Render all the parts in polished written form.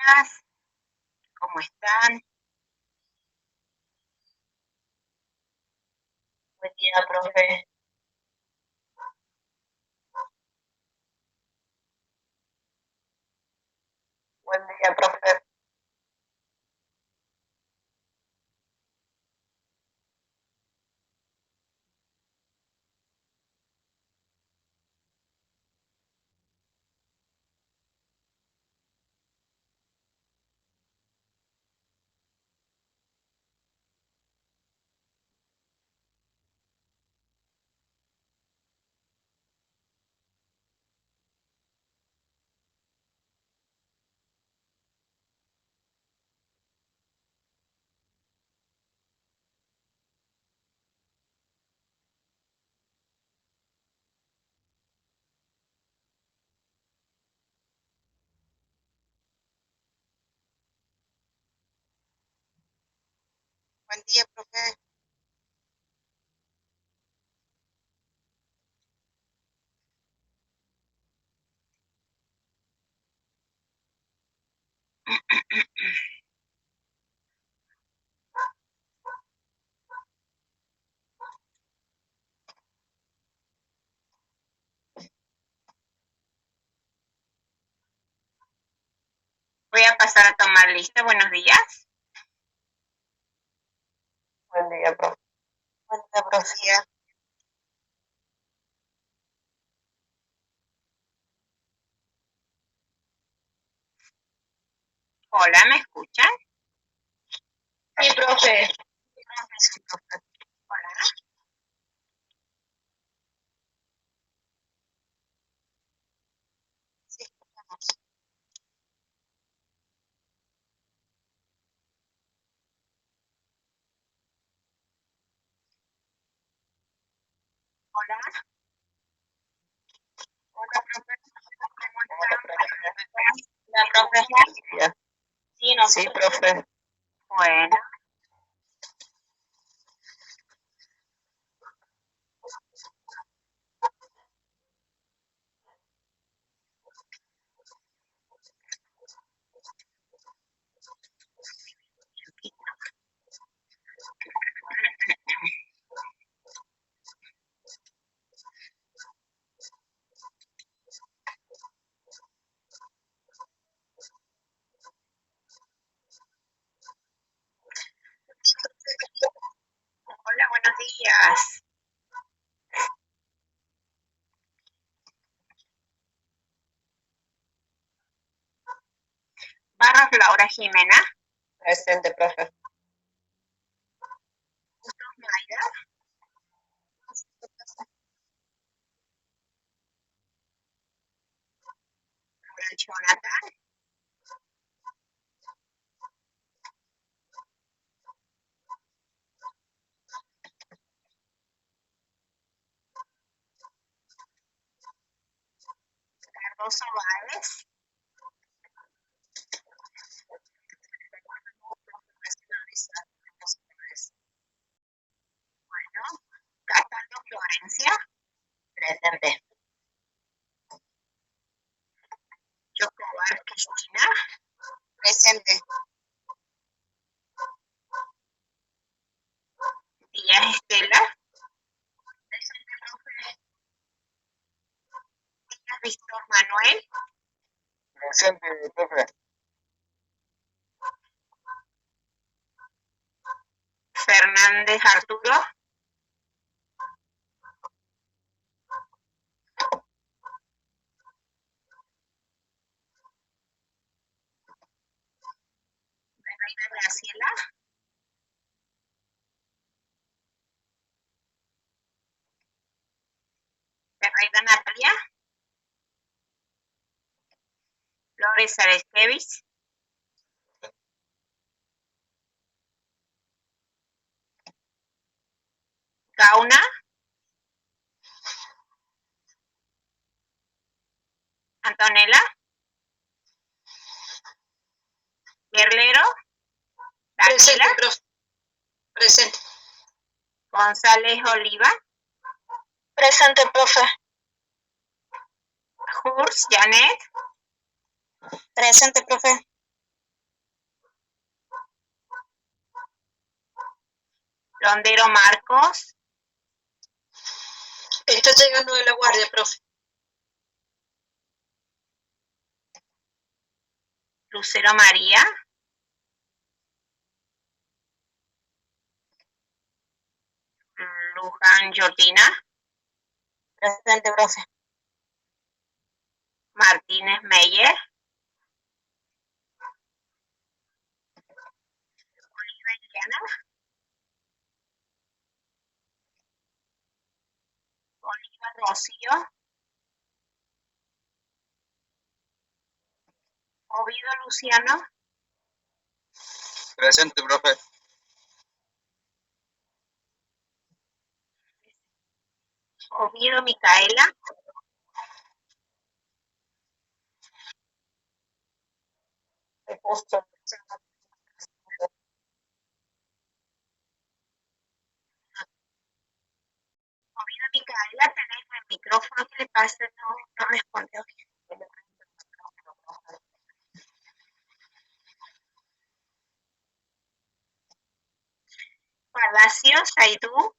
días, ¿cómo están? Buen día, profe. Buen día, profe. Buen día, profe. Voy a pasar a tomar lista. Buenos días. Buen día, profe. Buen día, profe. Hola, ¿me escuchan? Sí, profe. Sí, profe. Hola. Sí, escuchamos. Hola. Hola, profe. ¿Cómo están? La profe. Sí, no. Sí, profe. Bueno. Hola, buenos días. Barros Laura Jimena. Presente, profe. Mayra. Jonathan. Cardoso Báez. Bueno, Cataldo Florencia. Presente. Chocobar Cristina. Presente. Díaz Estela. Presente, profe. Díaz Víctor Manuel. Presente, profe. Fernández Arturo. Reina Graciela. Ferreira Natalia. Flores Areskevich. Gauna. Antonella. Guerrero. Presente, Daniela. profe. Presente. González Oliva. Presente, profe. Hurs Janet. Presente, profe. Rondero Marcos. Está llegando de la guardia, profe. Lucero María. Luján Jordina. Presente, profe. Martínez Meyer. Oliva Iliana. Oliva Rocío. Oviedo Luciano. Presente, profe. Oviedo Micaela. Oviedo Micaela, tenés el micrófono, ¿qué le pasa? No responde. Palacios, Aidú.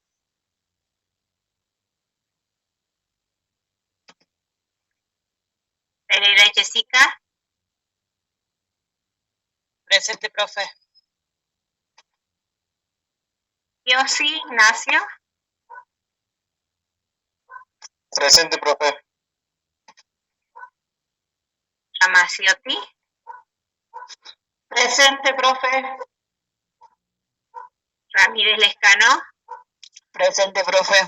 Pereira Jessica. Presente, profe. Yossi Ignacio. Presente, profe. Ramaciotti. Presente, profe. Ramírez Lescano. Presente, profe.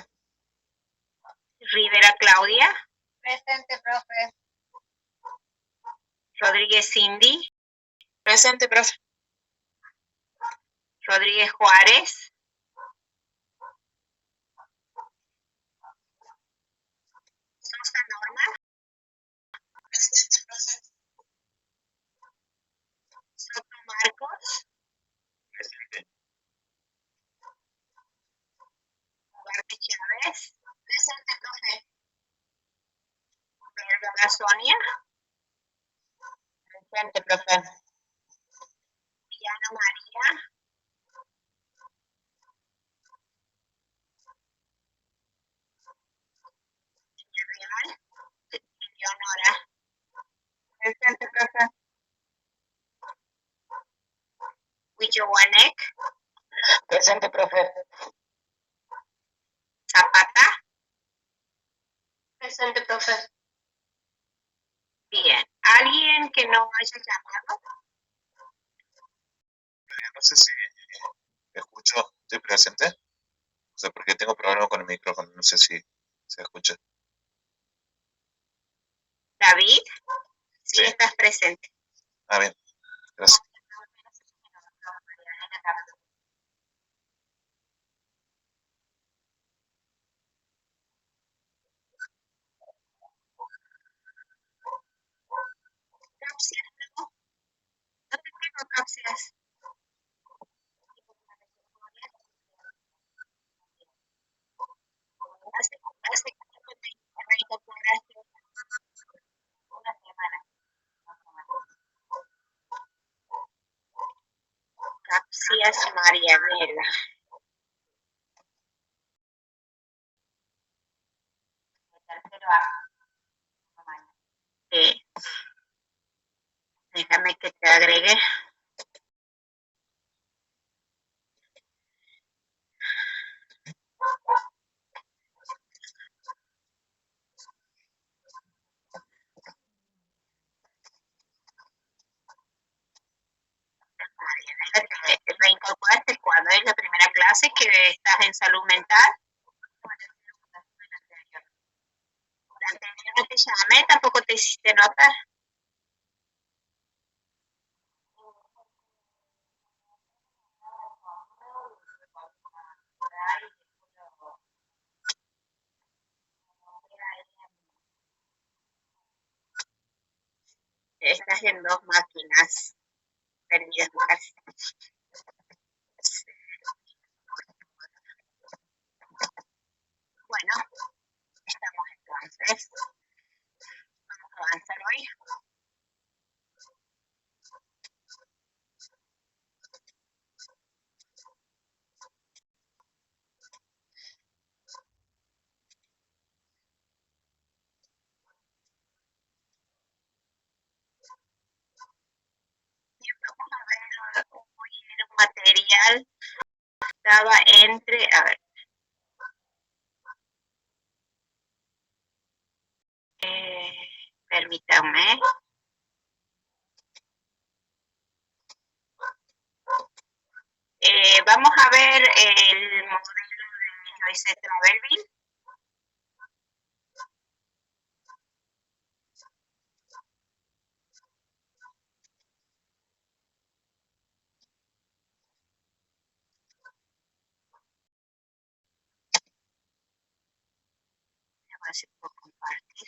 Rivera Claudia. Presente, profe. Rodríguez Cindy. Presente, profe. Rodríguez Juárez. Sosa Norma. Presente, profe. Soto Marcos. Presente. Ugarte Chávez. Presente, profe. Vergara Sonia. Presente, profe. Villano María. Villarreal. Leonora. Presente, profe. Huichohuanec. Presente, profe. Zapata. Presente, profe. Bien. ¿Alguien que no haya llamado? No sé si escucho. ¿Estoy presente? O sea, porque tengo problema con el micrófono. No sé si se escucha. David. Sí, Sí. estás presente. Ah, bien. Gracias. Capsias, no. No te tengo capsias. Hace que te reincorporaste una semana. Capsias Marianela. Déjame que te agregue. Marianela, te reincorporaste cuando es la primera clase que estás en salud mental. La anterior no te llamé, tampoco te hiciste notar. Estás en dos máquinas perdidas. Bueno, estamos entonces. Vamos a avanzar hoy. material estaba entre, a ver, permítanme. Vamos a ver el modelo de Joyce Travelville. A ver si puedo compartir.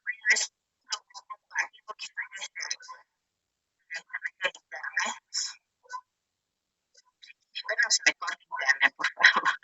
Bueno, es lo puedo compartir porque estoy directamente de internet. Espero no se me corte internet, por favor.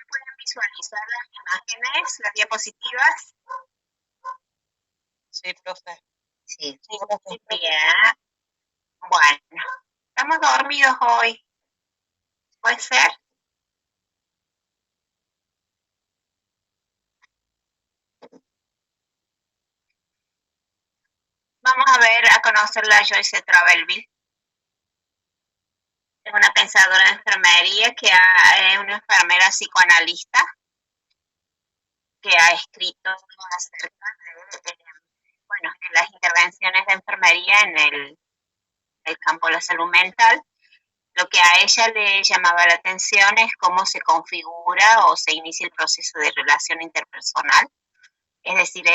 Pueden visualizar las imágenes, las diapositivas. Sí, profe. Sí, Sí, profe. bien. Bueno, estamos dormidos hoy. ¿Puede ser? Vamos a ver, a conocer a Joyce Travelville. Es una pensadora de enfermería que es una enfermera psicoanalista que ha escrito acerca de las intervenciones de enfermería en el campo de la salud mental. Lo que a ella le llamaba la atención es cómo se configura o se inicia el proceso de relación interpersonal. Es decir,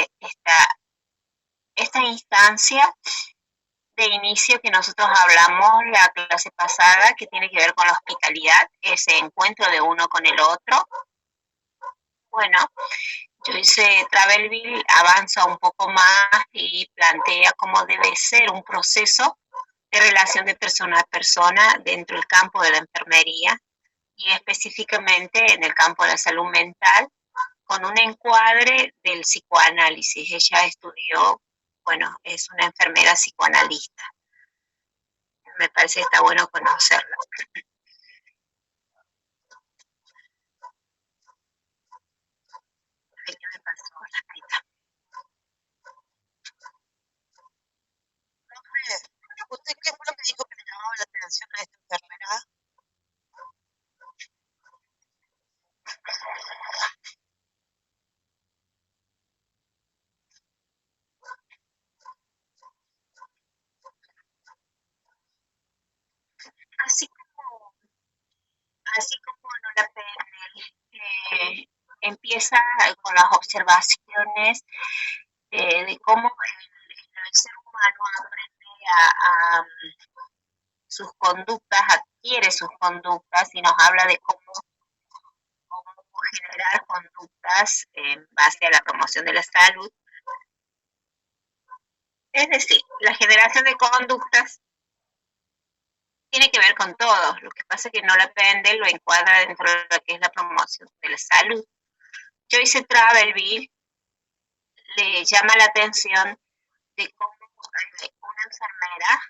esta instancia de inicio que nosotros hablamos la clase pasada, que tiene que ver con la hospitalidad, ese encuentro de uno con el otro. Bueno, Joyce Travelville avanza un poco más y plantea cómo debe ser un proceso de relación de persona a persona dentro del campo de la enfermería y específicamente en el campo de la salud mental, con un encuadre del psicoanálisis. Ella estudió, bueno, es una enfermera psicoanalista. Me parece que está bueno conocerla. Ahí me pasó la escrita. Profe, ¿usted qué fue lo que dijo que le llamaba la atención a esta enfermera? Así como Nora Pennell empieza con las observaciones de cómo el ser humano aprende a sus conductas, adquiere sus conductas y nos habla de cómo generar conductas en base a la promoción de la salud. Es decir, la generación de conductas tiene que ver con todo. Lo que pasa es que Nora Pennell lo encuadra dentro de lo que es la promoción de la salud. Joyce Travelville le llama la atención de cómo una enfermera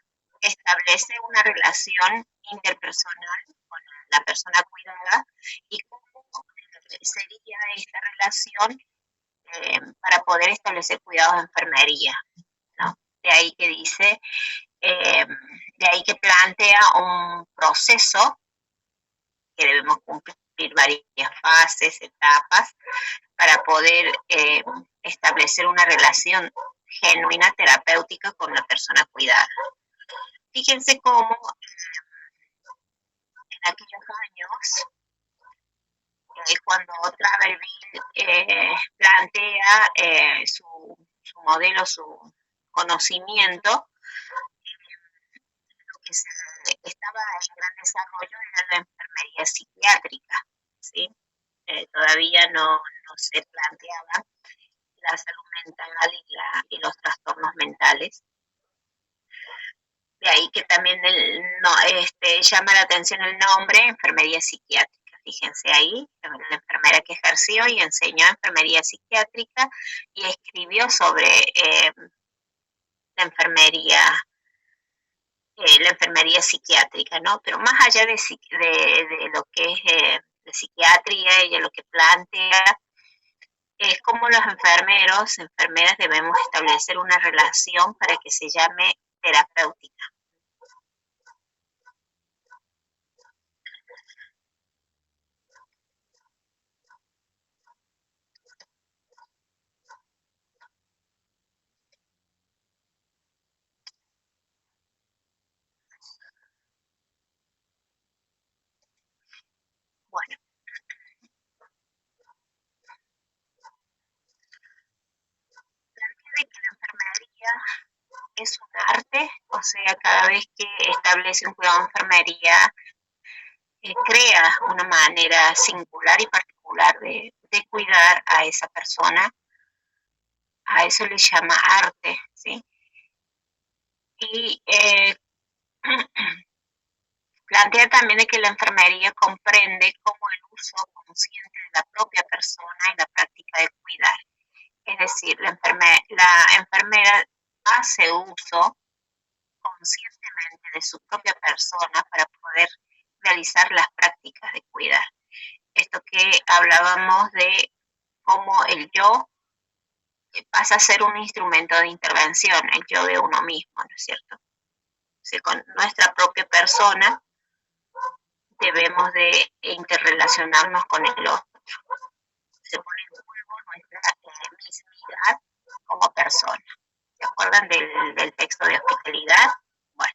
establece una relación interpersonal con la persona cuidada y cómo sería esta relación para poder establecer cuidados de enfermería, ¿no? De ahí que dice, de ahí que plantea un proceso que debemos cumplir varias fases, etapas, para poder establecer una relación genuina terapéutica con la persona cuidada. Fíjense cómo en aquellos años, cuando Travelville plantea su modelo, su conocimiento, lo que estaba en gran desarrollo era la enfermería psiquiátrica, ¿sí? Todavía no se planteaba la salud mental y los trastornos mentales. De ahí que también llama la atención el nombre, enfermería psiquiátrica. Fíjense ahí, la enfermera que ejerció y enseñó enfermería psiquiátrica y escribió sobre la enfermería psiquiátrica, ¿no? Pero más allá de lo que es de psiquiatría y de lo que plantea, es como los enfermeras debemos establecer una relación para que se llame terapéutica. Bueno, plantea que la enfermería es un arte, o sea, cada vez que establece un cuidado de enfermería, crea una manera singular y particular de cuidar a esa persona. A eso le llama arte, ¿sí? Y plantea también de que la enfermería comprende cómo el uso consciente de la propia persona y la práctica de cuidar. Es decir, la enfermera hace uso conscientemente de su propia persona para poder realizar las prácticas de cuidar. Esto que hablábamos de cómo el yo pasa a ser un instrumento de intervención, el yo de uno mismo, ¿no es cierto? O sea, con nuestra propia persona debemos de interrelacionarnos con el otro. Se pone en juego nuestra mismidad como persona. ¿Se acuerdan del texto de hospitalidad? Bueno,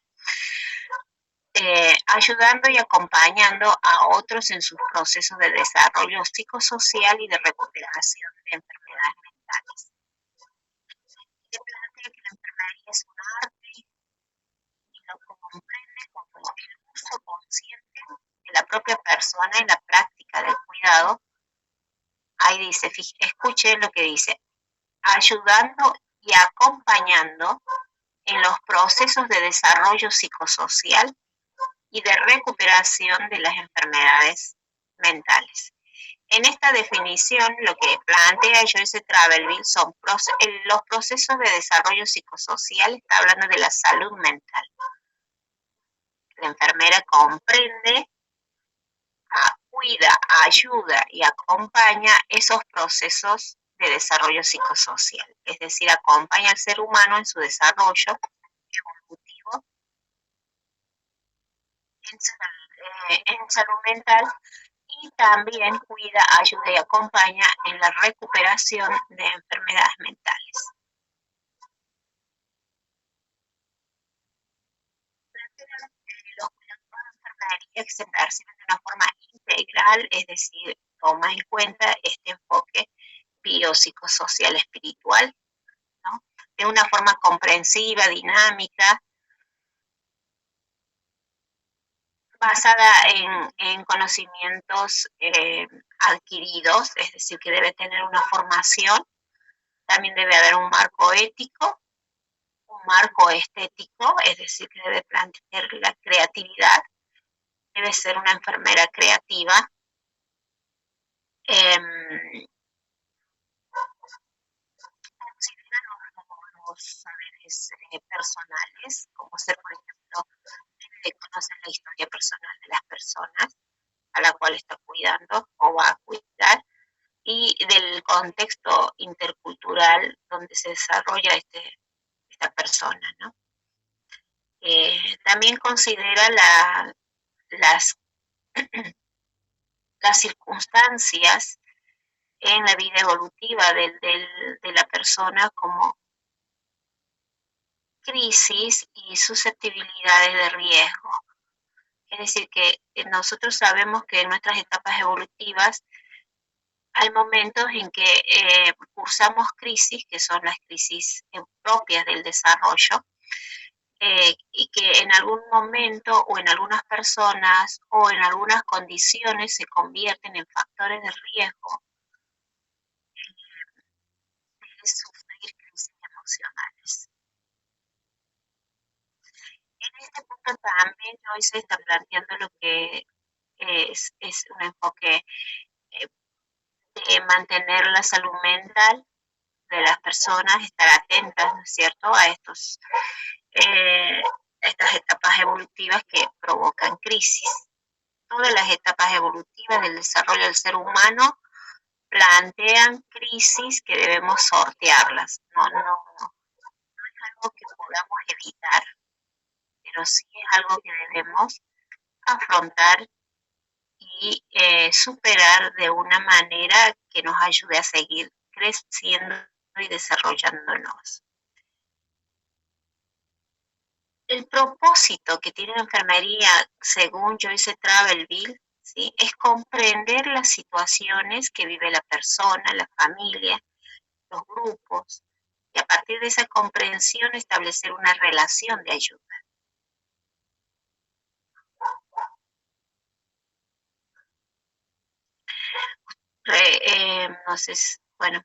ayudando y acompañando a otros en sus procesos de desarrollo psicosocial y de recuperación de enfermedades mentales. Se plantea que la enfermería es un arte y lo comprende como el uso consciente de la propia persona en la práctica del cuidado. Ahí dice, escuchen lo que dice, ayudando y acompañando en los procesos de desarrollo psicosocial y de recuperación de las enfermedades mentales. En esta definición, lo que plantea Joyce Travelville son los procesos de desarrollo psicosocial, está hablando de la salud mental. La enfermera comprende, cuida, ayuda y acompaña esos procesos de desarrollo psicosocial, es decir, acompaña al ser humano en su desarrollo evolutivo en salud mental y también cuida, ayuda y acompaña en la recuperación de enfermedades mentales. Los cuidados de enfermería se perciben de una forma integral, es decir, toma en cuenta este enfoque biopsicosocial espiritual, ¿no? De una forma comprensiva, dinámica, basada en conocimientos adquiridos, es decir, que debe tener una formación, también debe haber un marco ético, un marco estético, es decir, que debe plantear la creatividad, debe ser una enfermera creativa, considera los saberes personales conoce la historia personal de las personas a la cual está cuidando o va a cuidar y del contexto intercultural donde se desarrolla esta persona, ¿no? También considera las, las circunstancias en la vida evolutiva de la persona como crisis y susceptibilidades de riesgo. Es decir, que nosotros sabemos que en nuestras etapas evolutivas hay momentos en que cursamos crisis, que son las crisis propias del desarrollo, y que en algún momento o en algunas personas o en algunas condiciones se convierten en factores de riesgo de sufrir crisis emocionales. En este punto también hoy se está planteando lo que es un enfoque de mantener la salud mental de las personas, estar atentas, ¿no es cierto?, a estas etapas evolutivas que provocan crisis. Todas las etapas evolutivas del desarrollo del ser humano plantean crisis que debemos sortearlas. No es algo que podamos evitar, pero sí es algo que debemos afrontar y superar de una manera que nos ayude a seguir creciendo y desarrollándonos. El propósito que tiene la enfermería, según Joyce Travelville, ¿sí?, es comprender las situaciones que vive la persona, la familia, los grupos, y a partir de esa comprensión establecer una relación de ayuda. Entonces, bueno,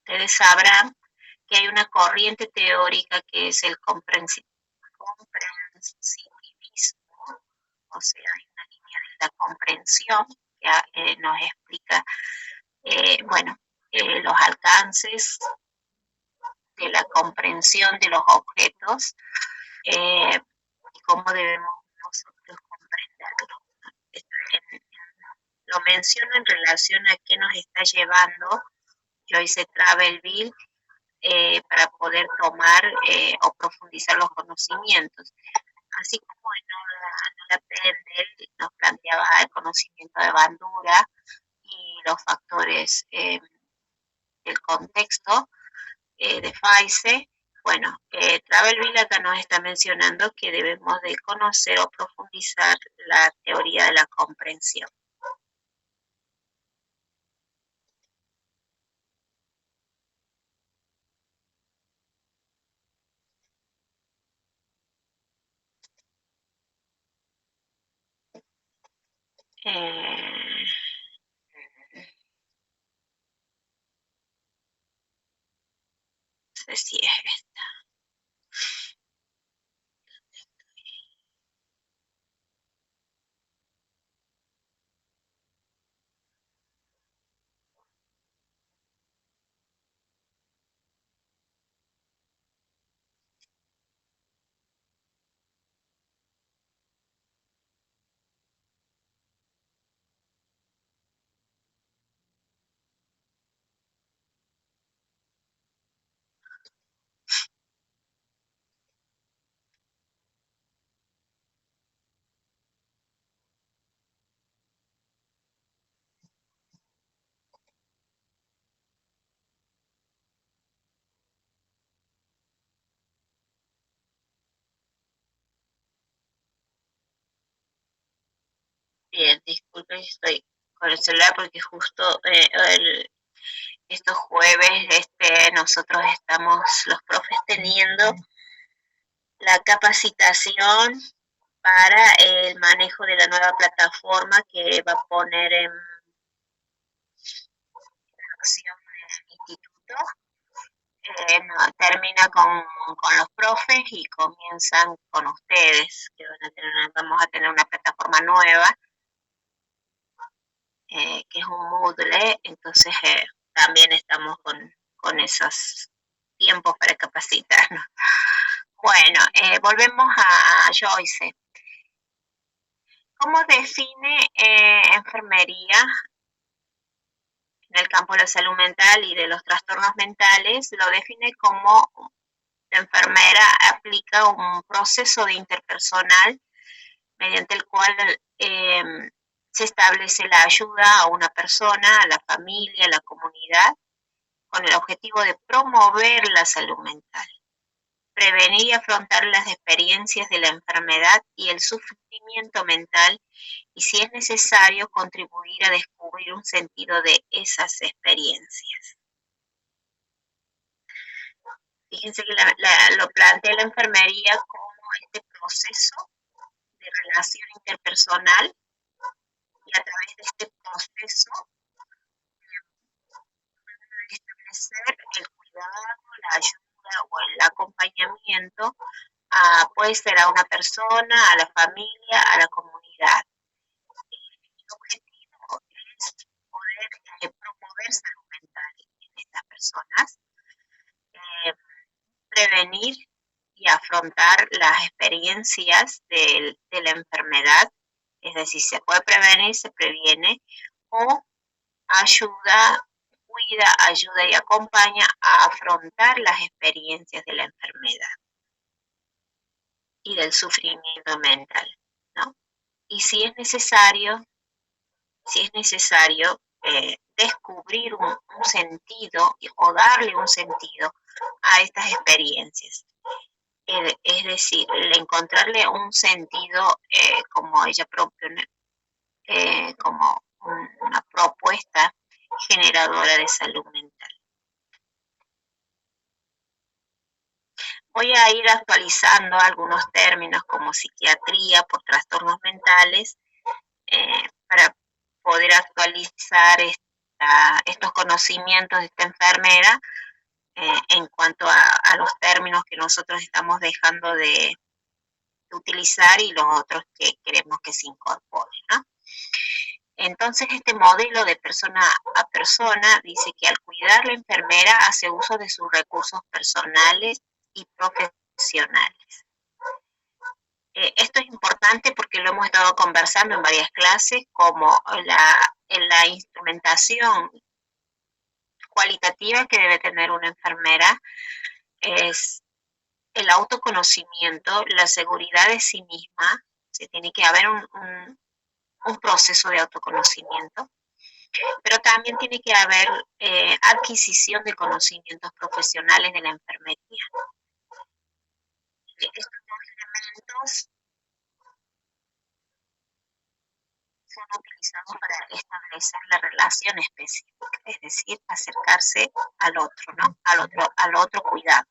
ustedes sabrán que hay una corriente teórica que es el comprensivismo, o sea, hay una línea de la comprensión que nos explica, los alcances de la comprensión de los objetos y cómo debemos nosotros comprenderlo. Lo menciono en relación a qué nos está llevando Joyce Travelville para poder tomar o profundizar los conocimientos. Así como en la PNL nos planteaba el conocimiento de Bandura y los factores del contexto de Feise, bueno, Travelville acá nos está mencionando que debemos de conocer o profundizar la teoría de la comprensión. No sé si es esta. Bien, disculpen, estoy con el celular porque justo estos jueves nosotros estamos los profes teniendo la capacitación para el manejo de la nueva plataforma que va a poner en acción el instituto. Termina con los profes y comienzan con ustedes, que vamos a tener una plataforma nueva, que es un Moodle, entonces también estamos con esos tiempos para capacitarnos. Bueno, volvemos a Joyce. ¿Cómo define enfermería en el campo de la salud mental y de los trastornos mentales? Lo define como la enfermera aplica un proceso de interpersonal mediante el cual se establece la ayuda a una persona, a la familia, a la comunidad, con el objetivo de promover la salud mental, prevenir y afrontar las experiencias de la enfermedad y el sufrimiento mental, y si es necesario, contribuir a descubrir un sentido de esas experiencias. Fíjense que lo plantea la enfermería como este proceso de relación interpersonal, y a través de este proceso establecer el cuidado, la ayuda o el acompañamiento puede ser a una persona, a la familia, a la comunidad. El objetivo es poder promover salud mental en estas personas, prevenir y afrontar las experiencias de la enfermedad, es decir, se puede prevenir, se previene, o cuida, ayuda y acompaña a afrontar las experiencias de la enfermedad y del sufrimiento mental, ¿no? Y si es necesario descubrir un sentido o darle un sentido a estas experiencias. Es decir, encontrarle un sentido como ella propone, como una propuesta generadora de salud mental. Voy a ir actualizando algunos términos como psiquiatría por trastornos mentales para poder actualizar estos conocimientos de esta enfermera en cuanto a los términos que nosotros estamos dejando de utilizar y los otros que queremos que se incorporen, ¿no? Entonces, este modelo de persona a persona dice que al cuidar la enfermera hace uso de sus recursos personales y profesionales. Esto es importante porque lo hemos estado conversando en varias clases, como en la instrumentación cualitativa que debe tener una enfermera es el autoconocimiento, la seguridad de sí misma. Se tiene que haber un proceso de autoconocimiento, pero también tiene que haber adquisición de conocimientos profesionales de la enfermería. Estos dos elementos son utilizados para establecer la relación específica, es decir, acercarse al otro, ¿no? Al otro cuidado.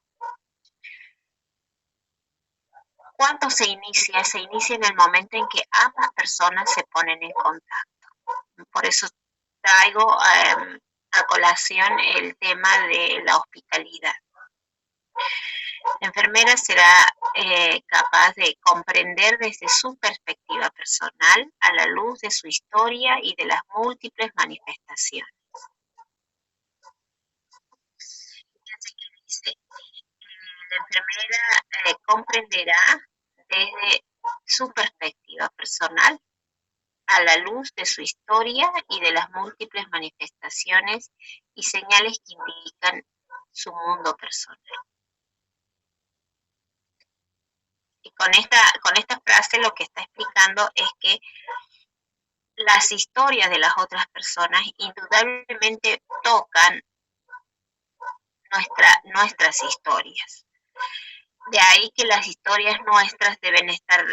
¿Cuándo se inicia? Se inicia en el momento en que ambas personas se ponen en contacto. Por eso traigo a colación el tema de la hospitalidad. La enfermera será capaz de comprender desde su perspectiva personal, a la luz de su historia y de las múltiples manifestaciones. Fíjense que dice, la enfermera comprenderá desde su perspectiva personal, a la luz de su historia y de las múltiples manifestaciones y señales que indican su mundo personal. Y con esta frase lo que está explicando es que las historias de las otras personas indudablemente tocan nuestras historias. De ahí que las historias nuestras deben estar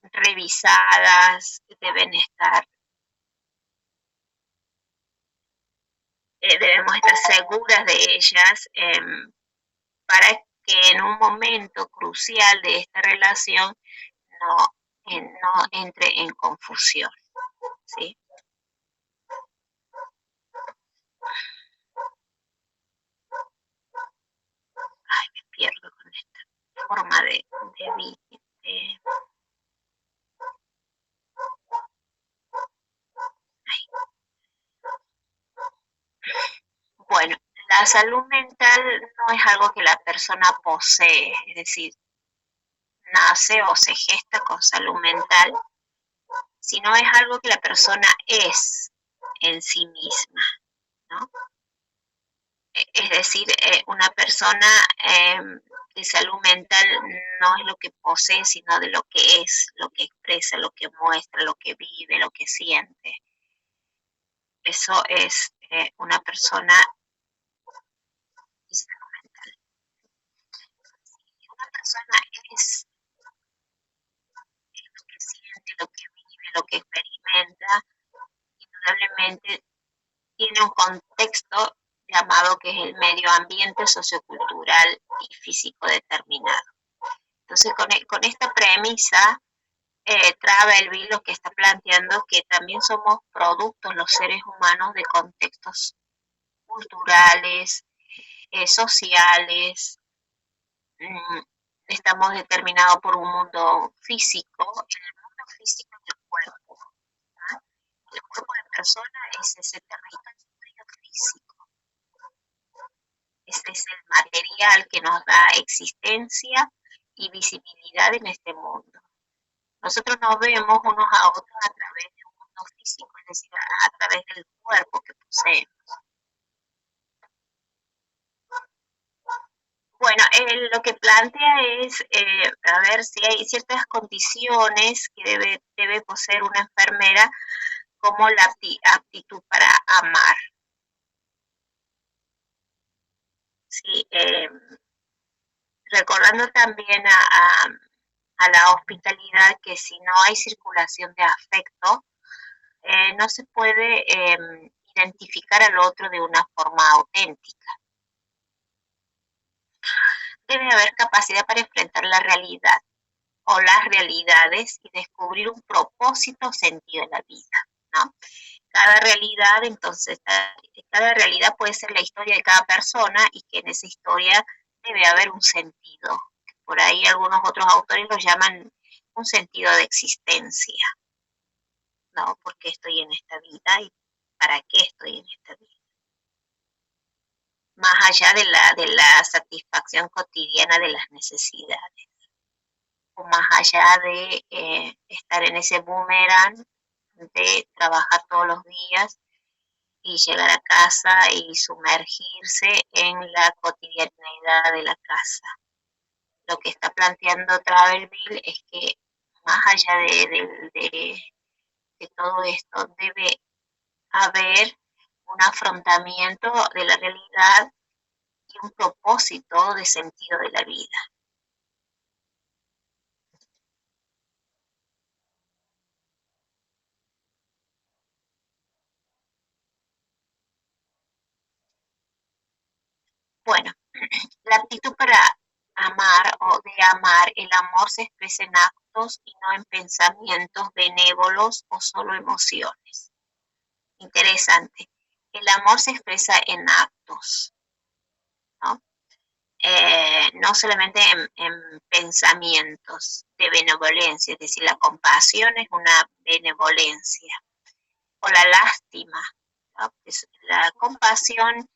revisadas, debemos estar seguras de ellas para que en un momento crucial de esta relación no entre en confusión, ¿sí? Ay, me pierdo con esta forma de Bueno, la salud mental no es algo que la persona posee, es decir, nace o se gesta con salud mental, sino es algo que la persona es en sí misma, ¿no? Es decir, una persona de salud mental no es lo que posee, sino de lo que es, lo que expresa, lo que muestra, lo que vive, lo que siente. Eso es una persona de salud mental. Si una persona es lo que siente, lo que vive, lo que experimenta, indudablemente tiene un contexto llamado que es el medio ambiente sociocultural y físico determinado. Entonces, con esta premisa, Travelby lo que está planteando que también somos productos los seres humanos de contextos culturales, sociales, estamos determinados por un mundo físico, en el mundo físico del cuerpo. ¿Ah? El cuerpo de persona es ese territorio físico. Este es el material que nos da existencia y visibilidad en este mundo. Nosotros nos vemos unos a otros a través de un mundo físico, es decir, a través del cuerpo que poseemos. Bueno, lo que plantea es a ver si hay ciertas condiciones que debe poseer una enfermera, como la aptitud para amar. ¿Sí? Recordando también a la hospitalidad, que si no hay circulación de afecto, no se puede identificar al otro de una forma auténtica. Debe haber capacidad para enfrentar la realidad o las realidades y descubrir un propósito o sentido en la vida, ¿no? Cada realidad, entonces, cada realidad puede ser la historia de cada persona, y que en esa historia debe haber un sentido. Por ahí algunos otros autores lo llaman un sentido de existencia, ¿no? ¿Por qué estoy en esta vida y para qué estoy en esta vida? Más allá de la satisfacción cotidiana de las necesidades, o más allá de estar en ese boomerang de trabajar todos los días y llegar a casa y sumergirse en la cotidianidad de la casa. Lo que está planteando Travelville es que más allá de todo esto, debe haber un afrontamiento de la realidad y un propósito de sentido de la vida. Bueno, la actitud para amar o de amar, el amor se expresa en actos y no en pensamientos benévolos o solo emociones. Interesante. El amor se expresa en actos, ¿no? No solamente en pensamientos de benevolencia, es decir, la compasión es una benevolencia, o la lástima, ¿no? Pues la compasión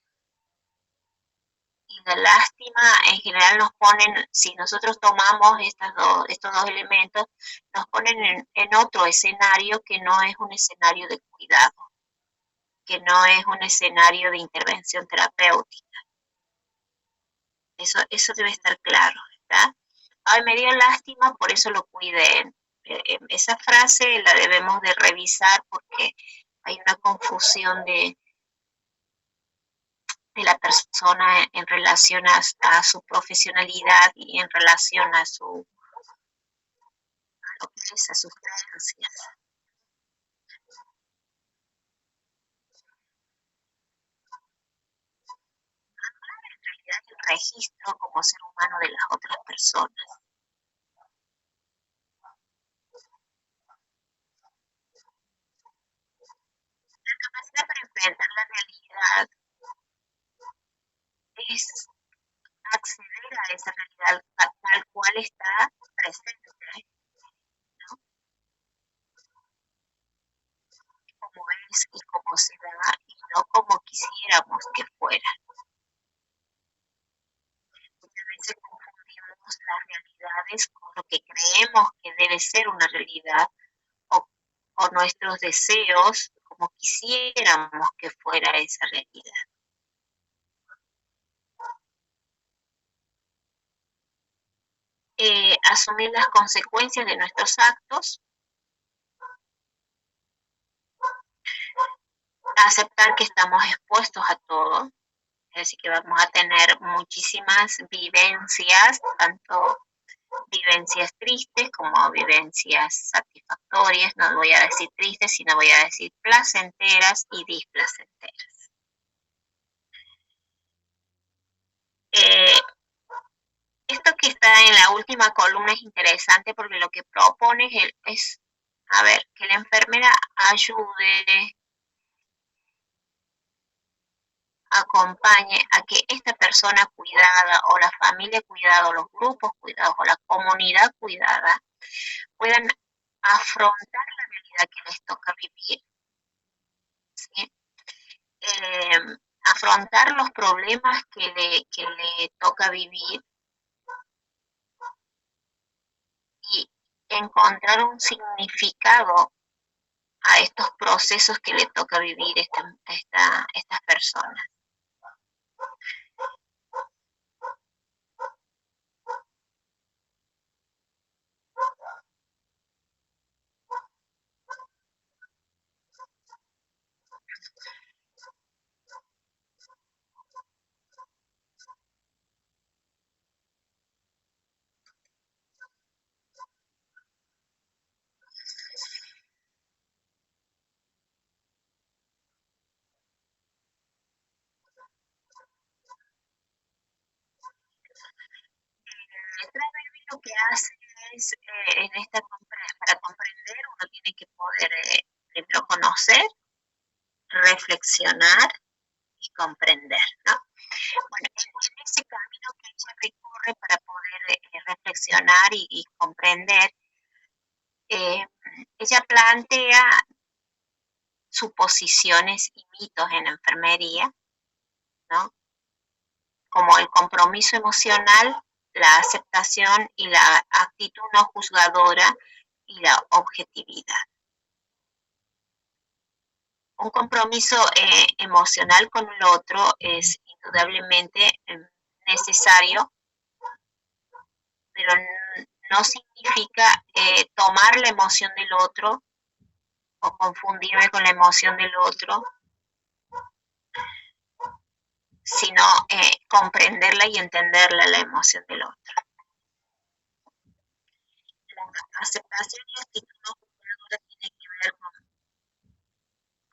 y la lástima en general nos ponen, si nosotros tomamos estos dos elementos, nos ponen en otro escenario que no es un escenario de cuidado, que no es un escenario de intervención terapéutica. Eso debe estar claro, ¿está? Ay, me dio lástima, por eso lo cuidé. Esa frase la debemos de revisar, porque hay una confusión de la persona en relación a su profesionalidad y en relación a sus creencias. En realidad el registro como ser humano de las otras personas. La capacidad para enfrentar la realidad es acceder a esa realidad tal cual está presente, ¿no? Como es y como se da, y no como quisiéramos que fuera. Muchas veces confundimos las realidades con lo que creemos que debe ser una realidad, o o nuestros deseos como quisiéramos que fuera esa realidad. Asumir las consecuencias de nuestros actos, aceptar que estamos expuestos a todo, es decir, que vamos a tener muchísimas vivencias, tanto vivencias tristes como vivencias satisfactorias, no voy a decir tristes, sino voy a decir placenteras y displacenteras. Esto que está en la última columna es interesante porque lo que propone es a ver, que la enfermera ayude, acompañe a que esta persona cuidada o la familia cuidada o los grupos cuidados o la comunidad cuidada puedan afrontar la realidad que les toca vivir, ¿sí? Afrontar los problemas que le toca vivir y encontrar un significado a estos procesos que le toca vivir estas personas. Lo que hace es, para comprender, uno tiene que poder primero conocer, reflexionar y comprender, ¿no? Bueno, en ese camino que ella recorre para poder reflexionar y comprender, ella plantea suposiciones y mitos en la enfermería, ¿no? Como el compromiso emocional, la aceptación y la actitud no juzgadora y la objetividad. Un compromiso emocional con el otro es indudablemente necesario, pero no significa tomar la emoción del otro o confundirme con la emoción del otro, sino comprenderla y entenderla, la emoción del otro. La aceptación y actitud no juzgadora tiene que ver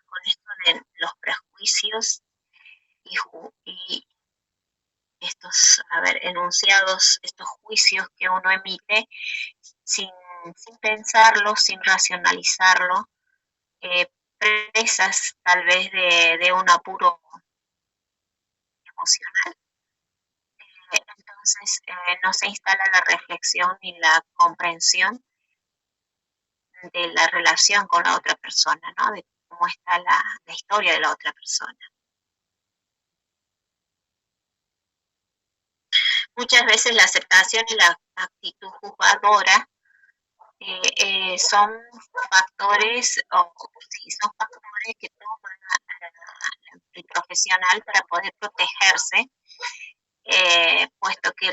con esto de los prejuicios y estos, enunciados, estos juicios que uno emite sin pensarlo, sin racionalizarlo, presas tal vez de un apuro emocional. Entonces no se instala la reflexión ni la comprensión de la relación con la otra persona, ¿no? De cómo está la historia de la otra persona. Muchas veces la aceptación y la actitud juzgadora son factores que toma el profesional para poder protegerse, puesto que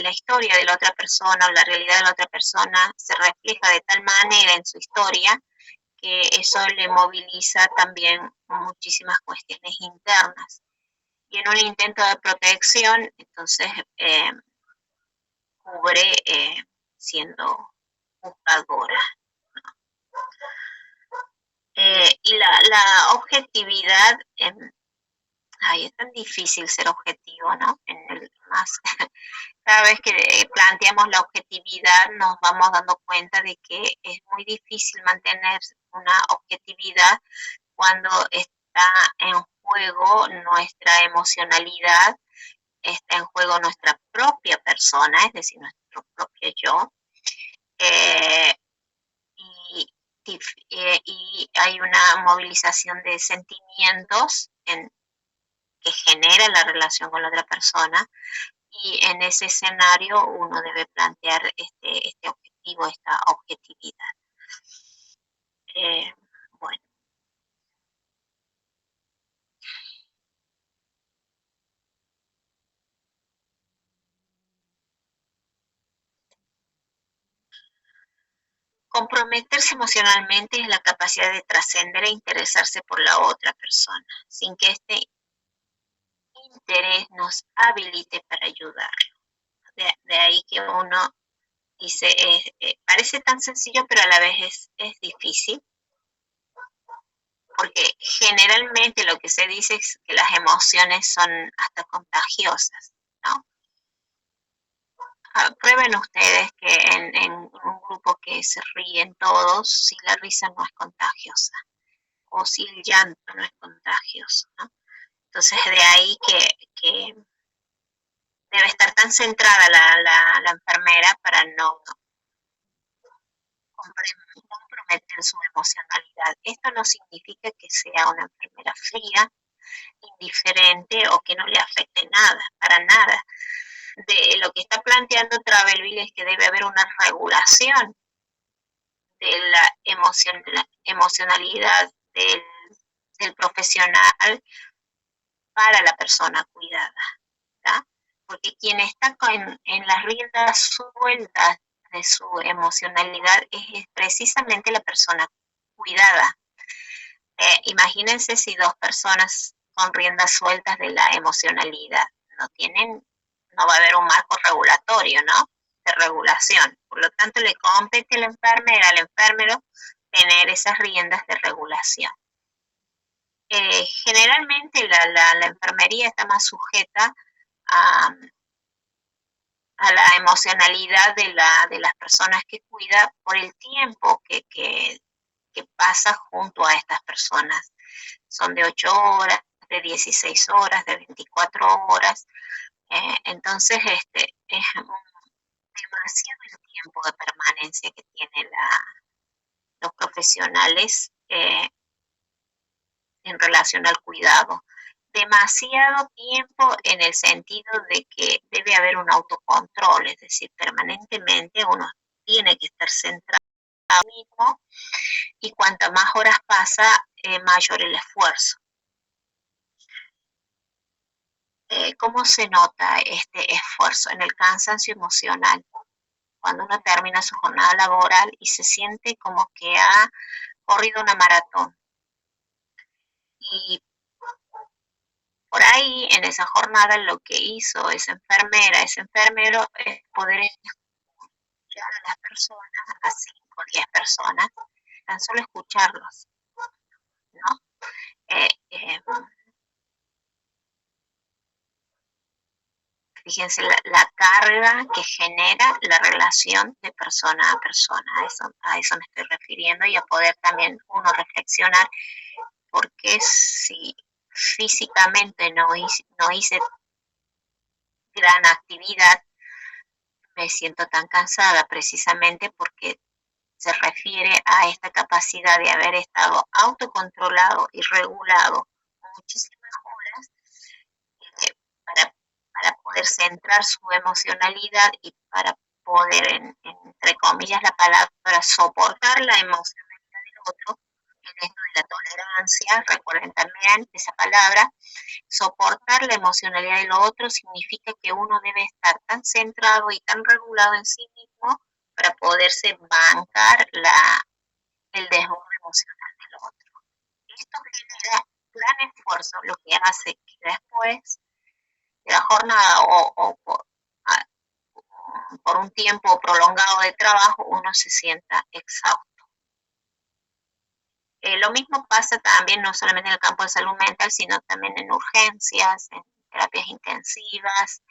la historia de la otra persona o la realidad de la otra persona se refleja de tal manera en su historia que eso le moviliza también muchísimas cuestiones internas. Y en un intento de protección, entonces cubre siendo juzgadora. Y la objetividad, es tan difícil ser objetivo, ¿no? Cada vez que planteamos la objetividad nos vamos dando cuenta de que es muy difícil mantener una objetividad cuando está en juego nuestra emocionalidad, está en juego nuestra propia persona, es decir, nuestro propio yo, y hay una movilización de sentimientos que genera la relación con la otra persona, y en ese escenario uno debe plantear este objetivo, esta objetividad. Eh, bueno, comprometerse emocionalmente es la capacidad de trascender e interesarse por la otra persona, sin que este interés nos habilite para ayudarlo. De ahí que uno dice, parece tan sencillo, pero a la vez es difícil, porque generalmente lo que se dice es que las emociones son hasta contagiosas, ¿no? Prueben ustedes que en un grupo que se ríen todos, si la risa no es contagiosa, o si el llanto no es contagioso, ¿no? Entonces de ahí que debe estar tan centrada la enfermera para no comprometer su emocionalidad. Esto no significa que sea una enfermera fría, indiferente o que no le afecte nada, para nada. De lo que está planteando Travelville es que debe haber una regulación de la emocionalidad del profesional para la persona cuidada, ¿tá? Porque quien está en las riendas sueltas de su emocionalidad es precisamente la persona cuidada. Imagínense si dos personas con riendas sueltas de la emocionalidad no va a haber un marco regulatorio, ¿no? De regulación. Por lo tanto, le compete a la enfermera, al enfermero, tener esas riendas de regulación. Generalmente la enfermería está más sujeta a la emocionalidad de las personas que cuida por el tiempo que pasa junto a estas personas. Son de 8 horas, de 16 horas, de 24 horas. Entonces, es demasiado el tiempo de permanencia que tienen los profesionales en relación al cuidado. Demasiado tiempo en el sentido de que debe haber un autocontrol, es decir, permanentemente uno tiene que estar centrado en sí mismo y cuanto más horas pasa, mayor el esfuerzo. ¿Cómo se nota este esfuerzo? En el cansancio emocional, cuando uno termina su jornada laboral y se siente como que ha corrido una maratón. Y por ahí, en esa jornada, lo que hizo esa enfermera, ese enfermero, es poder escuchar a las personas, a 5 o 10 personas, tan solo escucharlos, ¿no? Fíjense la carga que genera la relación de persona a persona, a eso me estoy refiriendo, y a poder también uno reflexionar por qué si físicamente no hice gran actividad, me siento tan cansada, precisamente porque se refiere a esta capacidad de haber estado autocontrolado y regulado muchísimas horas para poder centrar su emocionalidad y para poder, entre comillas, la palabra, soportar la emocionalidad del otro, en esto de la tolerancia. Recuerden también esa palabra. Soportar la emocionalidad del otro significa que uno debe estar tan centrado y tan regulado en sí mismo para poderse bancar el desborde emocional del otro. Esto genera gran esfuerzo, lo que hace que después de la jornada o por un tiempo prolongado de trabajo uno se sienta exhausto. Lo mismo pasa también no solamente en el campo de salud mental, sino también en urgencias, en terapias intensivas.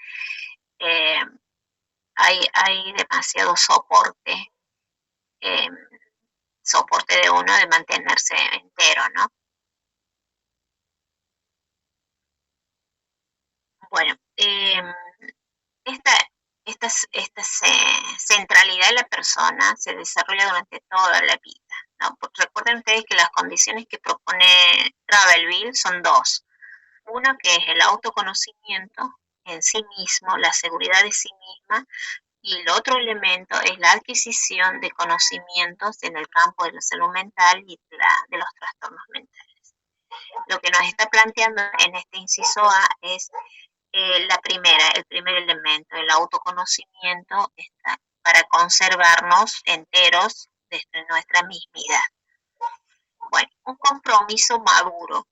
Hay demasiado soporte de uno de mantenerse entero, ¿no? Bueno, esta centralidad de la persona se desarrolla durante toda la vida, ¿no? Recuerden ustedes que las condiciones que propone Travelville son dos. Uno, que es el autoconocimiento en sí mismo, la seguridad de sí misma, Y el otro elemento es la adquisición de conocimientos en el campo de la salud mental y de los trastornos mentales. Lo que nos está planteando en este inciso A es el primer elemento, el autoconocimiento para conservarnos enteros desde nuestra mismidad. Bueno, un compromiso maduro.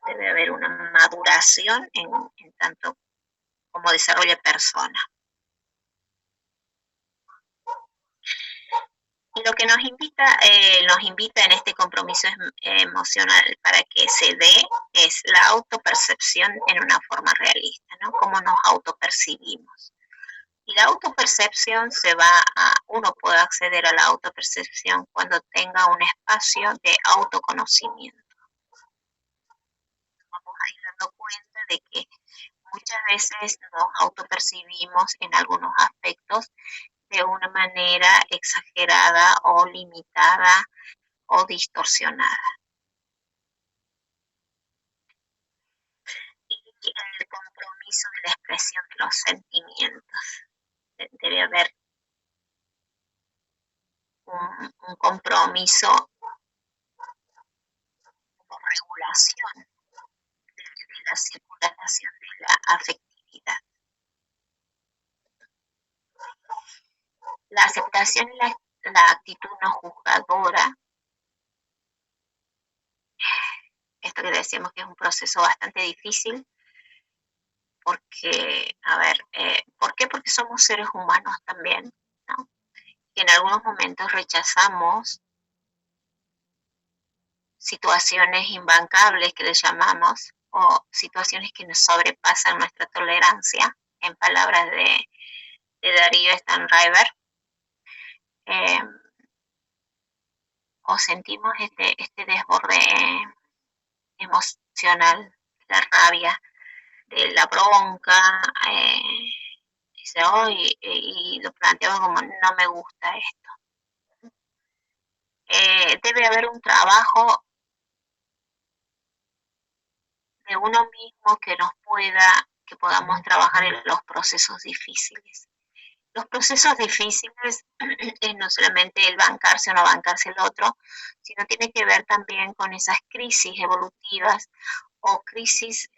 Debe haber una maduración en tanto como desarrollo de persona. Y lo que nos invita en este compromiso emocional para que se dé es la autopercepción en una forma realista, ¿no? Cómo nos autopercibimos. Y la autopercepción uno puede acceder a la autopercepción cuando tenga un espacio de autoconocimiento. Vamos a ir dando cuenta de que muchas veces nos autopercibimos en algunos aspectos de una manera exagerada o limitada o distorsionada. Y el compromiso de la expresión de los sentimientos. Debe haber un compromiso como regulación de la circulación de la afectividad. La aceptación y la actitud no juzgadora, esto que decíamos que es un proceso bastante difícil, porque, ¿por qué? Porque somos seres humanos también, ¿no? Que en algunos momentos rechazamos situaciones imbancables que le llamamos, o situaciones que nos sobrepasan nuestra tolerancia, en palabras de Darío Stanriver, o sentimos este desborde emocional, la rabia, de la bronca, y lo planteamos como no me gusta esto. Debe haber un trabajo de uno mismo que podamos trabajar en los procesos difíciles. Los procesos difíciles es no solamente el bancarse o no bancarse el otro, sino tiene que ver también con esas crisis evolutivas o crisis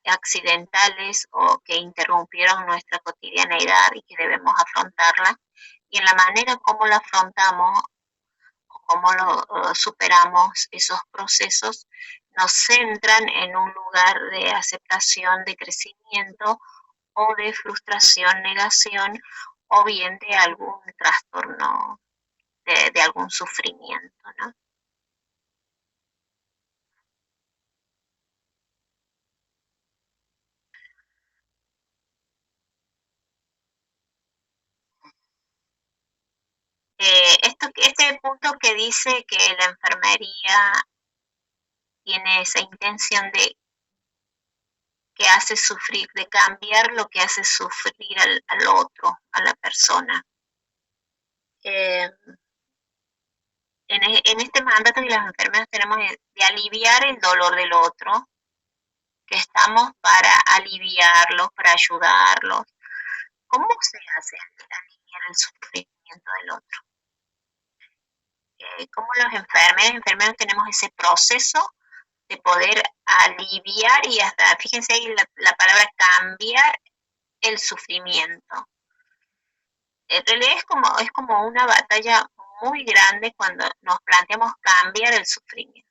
accidentales o que interrumpieron nuestra cotidianeidad y que debemos afrontarla. Y en la manera como la afrontamos, cómo lo superamos esos procesos, nos centran en un lugar de aceptación, de crecimiento o de frustración, negación, o bien de algún trastorno, de algún sufrimiento, ¿no? Este punto que dice que la enfermería tiene esa intención de que hace sufrir, de cambiar lo que hace sufrir al otro, a la persona. En este mandato que las enfermeras tenemos de aliviar el dolor del otro, que estamos para aliviarlos, para ayudarlos. ¿Cómo se hace aliviar el sufrimiento del otro? ¿Cómo los enfermeros tenemos ese proceso de poder aliviar y hasta, fíjense ahí la palabra cambiar el sufrimiento? En realidad es como una batalla muy grande cuando nos planteamos cambiar el sufrimiento.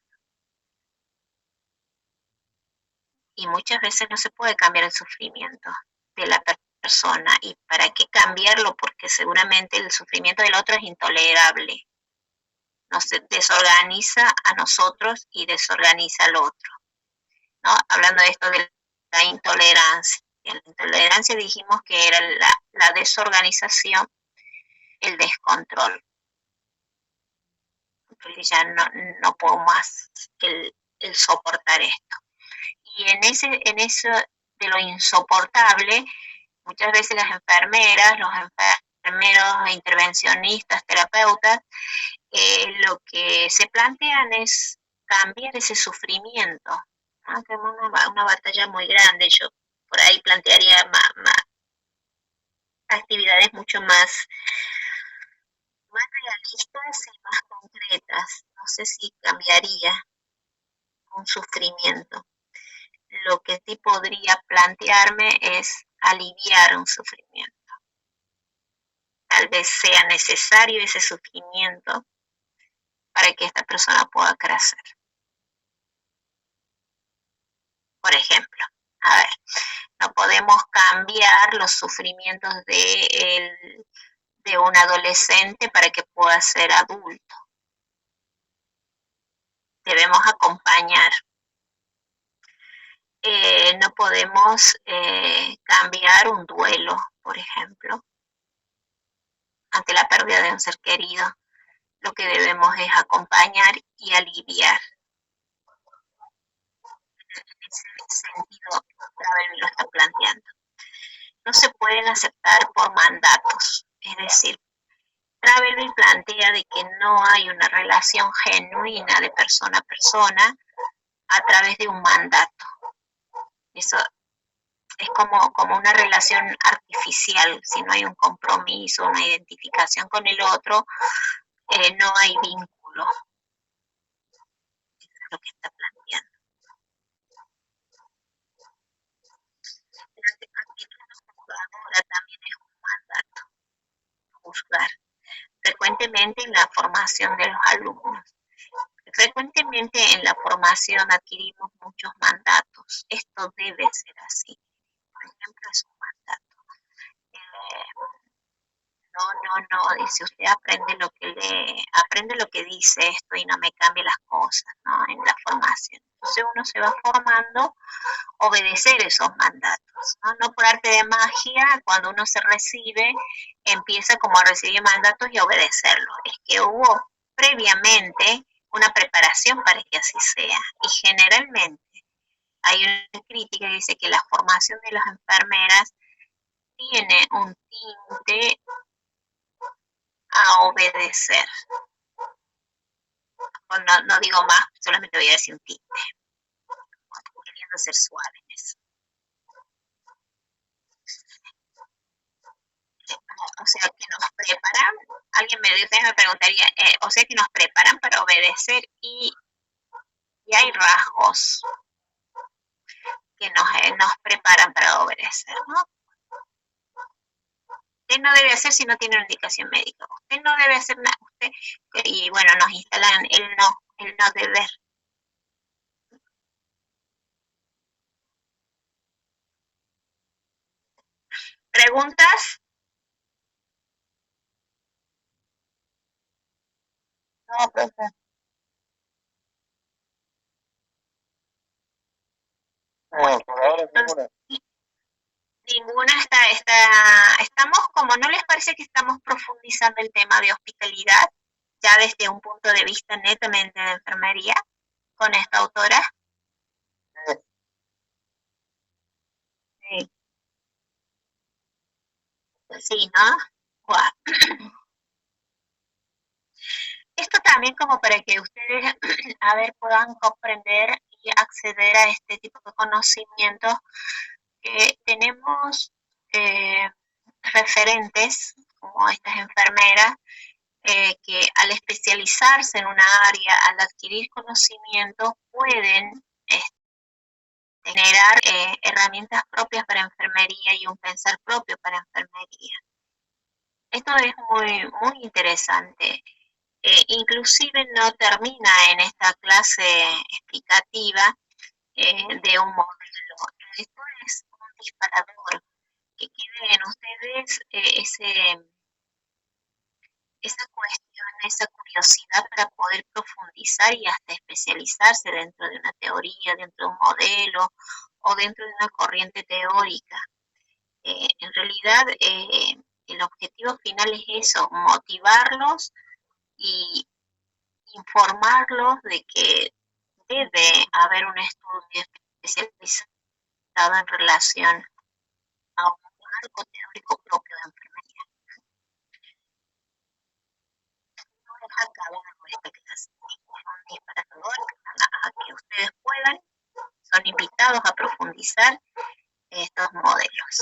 Y muchas veces no se puede cambiar el sufrimiento de la persona. ¿Y para qué cambiarlo? Porque seguramente el sufrimiento del otro es intolerable. Nos desorganiza a nosotros y desorganiza al otro, ¿no? Hablando de esto de la intolerancia. En la intolerancia dijimos que era la desorganización, el descontrol. Porque ya no puedo más el soportar esto. Y en eso de lo insoportable, muchas veces las enfermeras, los enfermeros, intervencionistas, terapeutas, lo que se plantean es cambiar ese sufrimiento, ¿no? Que es una batalla muy grande. Yo por ahí plantearía actividades mucho más realistas y más concretas. No sé si cambiaría un sufrimiento. Lo que sí podría plantearme es aliviar un sufrimiento. Tal vez sea necesario ese sufrimiento para que esta persona pueda crecer. Por ejemplo, a ver, no podemos cambiar los sufrimientos de un adolescente para que pueda ser adulto. Debemos acompañar. No podemos cambiar un duelo, por ejemplo, ante la pérdida de un ser querido. Lo que debemos es acompañar y aliviar. En ese sentido, Travel lo está planteando. No se pueden aceptar por mandatos, es decir, Travel plantea de que no hay una relación genuina de persona a persona a través de un mandato. Eso es como una relación artificial. Si no hay un compromiso, una identificación con el otro, no hay vínculo. Eso es lo que está planteando. La actitud juzgadora también es un mandato, juzgar. Frecuentemente en la formación de los alumnos. Frecuentemente en la formación adquirimos muchos mandatos. Esto debe ser así. Por ejemplo, es un mandato. No, dice usted aprende lo que dice esto y no me cambie las cosas, ¿no? En la formación. Entonces uno se va formando obedecer esos mandatos, ¿no? No por arte de magia, cuando uno se recibe, empieza como a recibir mandatos y a obedecerlos. Es que hubo previamente una preparación para que así sea. Y generalmente hay una crítica que dice que la formación de las enfermeras tiene un tinte a obedecer. No digo más, solamente voy a decir un tinte, queriendo ser suave en eso. O sea que nos preparan, alguien me preguntaría, o sea que nos preparan para obedecer y hay rasgos que nos preparan para obedecer, ¿no? Usted no debe hacer si no tiene una indicación médica. Usted no debe hacer nada. Y bueno, nos instalan el no deber. ¿Preguntas? No, profe. Por ahora ninguna. Ninguna estamos como, ¿no les parece que estamos profundizando el tema de hospitalidad ya desde un punto de vista netamente de enfermería con esta autora? Sí. Sí, ¿no? Wow. Esto también como para que ustedes, a ver, puedan comprender y acceder a este tipo de conocimientos. Tenemos referentes como estas enfermeras que al especializarse en una área, al adquirir conocimientos, pueden generar herramientas propias para enfermería y un pensar propio para enfermería. Esto es muy, muy interesante. Inclusive no termina en esta clase explicativa de un modelo. Esto es un disparador, que quede en ustedes esa cuestión, esa curiosidad para poder profundizar y hasta especializarse dentro de una teoría, dentro de un modelo o dentro de una corriente teórica. En realidad, el objetivo final es eso, motivarlos y informarlos de que debe haber un estudio especializado en relación a un marco teórico propio de enfermería. No es acabar esta clase, es un disparador a que ustedes puedan, son invitados a profundizar estos modelos.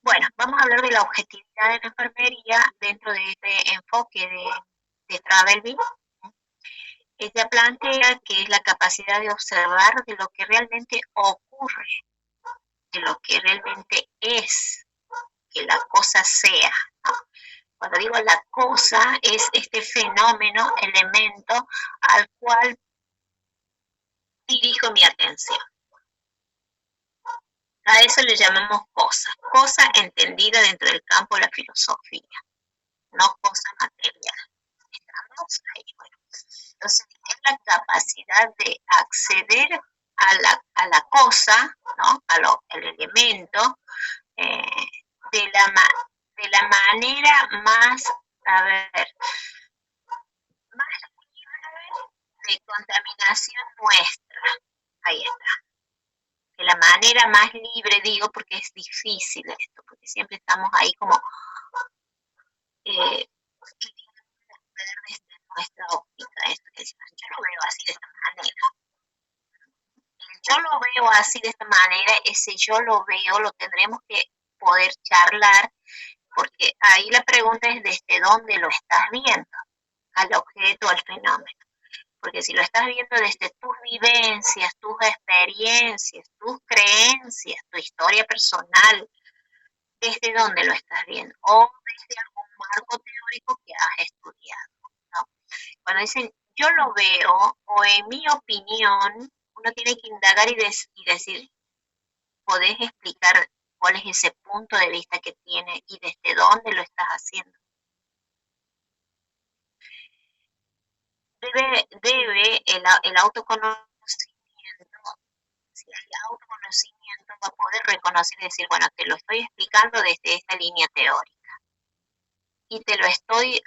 Bueno, vamos a hablar de de la objetividad de la enfermería dentro de este enfoque de Travelby. Ella plantea que es la capacidad de observar de lo que realmente ocurre, de lo que realmente es, que la cosa sea, ¿no? Cuando digo la cosa, es este fenómeno, elemento al cual dirijo mi atención. A eso le llamamos cosa, cosa entendida dentro del campo de la filosofía, no cosa material. ¿Estamos ahí? Bueno, entonces es la capacidad de acceder a la cosa, ¿no? Al elemento, de la manera más, a ver, más libre de contaminación nuestra. Ahí está. De la manera más libre, digo, porque es difícil esto, porque siempre estamos ahí como queriendo ver desde nuestra óptica esto que decimos, yo lo veo así de esta manera. Yo lo veo así de esta manera, ese yo lo veo, lo tendremos que poder charlar, porque ahí la pregunta es desde dónde lo estás viendo, al objeto, al fenómeno. Porque si lo estás viendo desde tus vivencias, tus experiencias, tus creencias, tu historia personal, ¿desde dónde lo estás viendo? O desde algún marco teórico que has estudiado, ¿no? Cuando dicen yo lo veo, o en mi opinión, uno tiene que indagar y decir, ¿podés explicar cuál es ese punto de vista que tiene y desde dónde lo estás haciendo? Debe el autoconocimiento, si hay autoconocimiento, va a poder reconocer y decir, bueno, te lo estoy explicando desde esta línea teórica y te lo estoy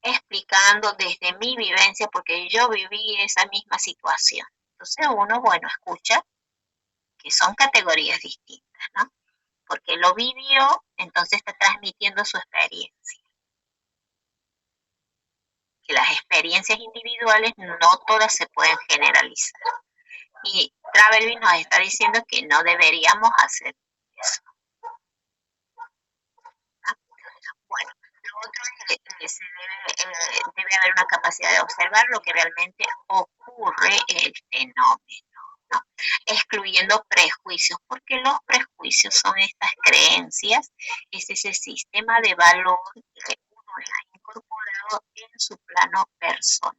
explicando desde mi vivencia porque yo viví esa misma situación. Entonces uno, bueno, escucha que son categorías distintas, ¿no? Porque lo vivió, entonces está transmitiendo su experiencia. Que las experiencias individuales no todas se pueden generalizar. Y Travelby nos está diciendo que no deberíamos hacer eso. ¿Ah? Bueno, lo otro es que debe haber una capacidad de observar lo que realmente ocurre en el fenómeno, ¿no? Excluyendo prejuicios, porque los prejuicios son estas creencias, es ese sistema de valor que uno le ha incorporado en su plano personal.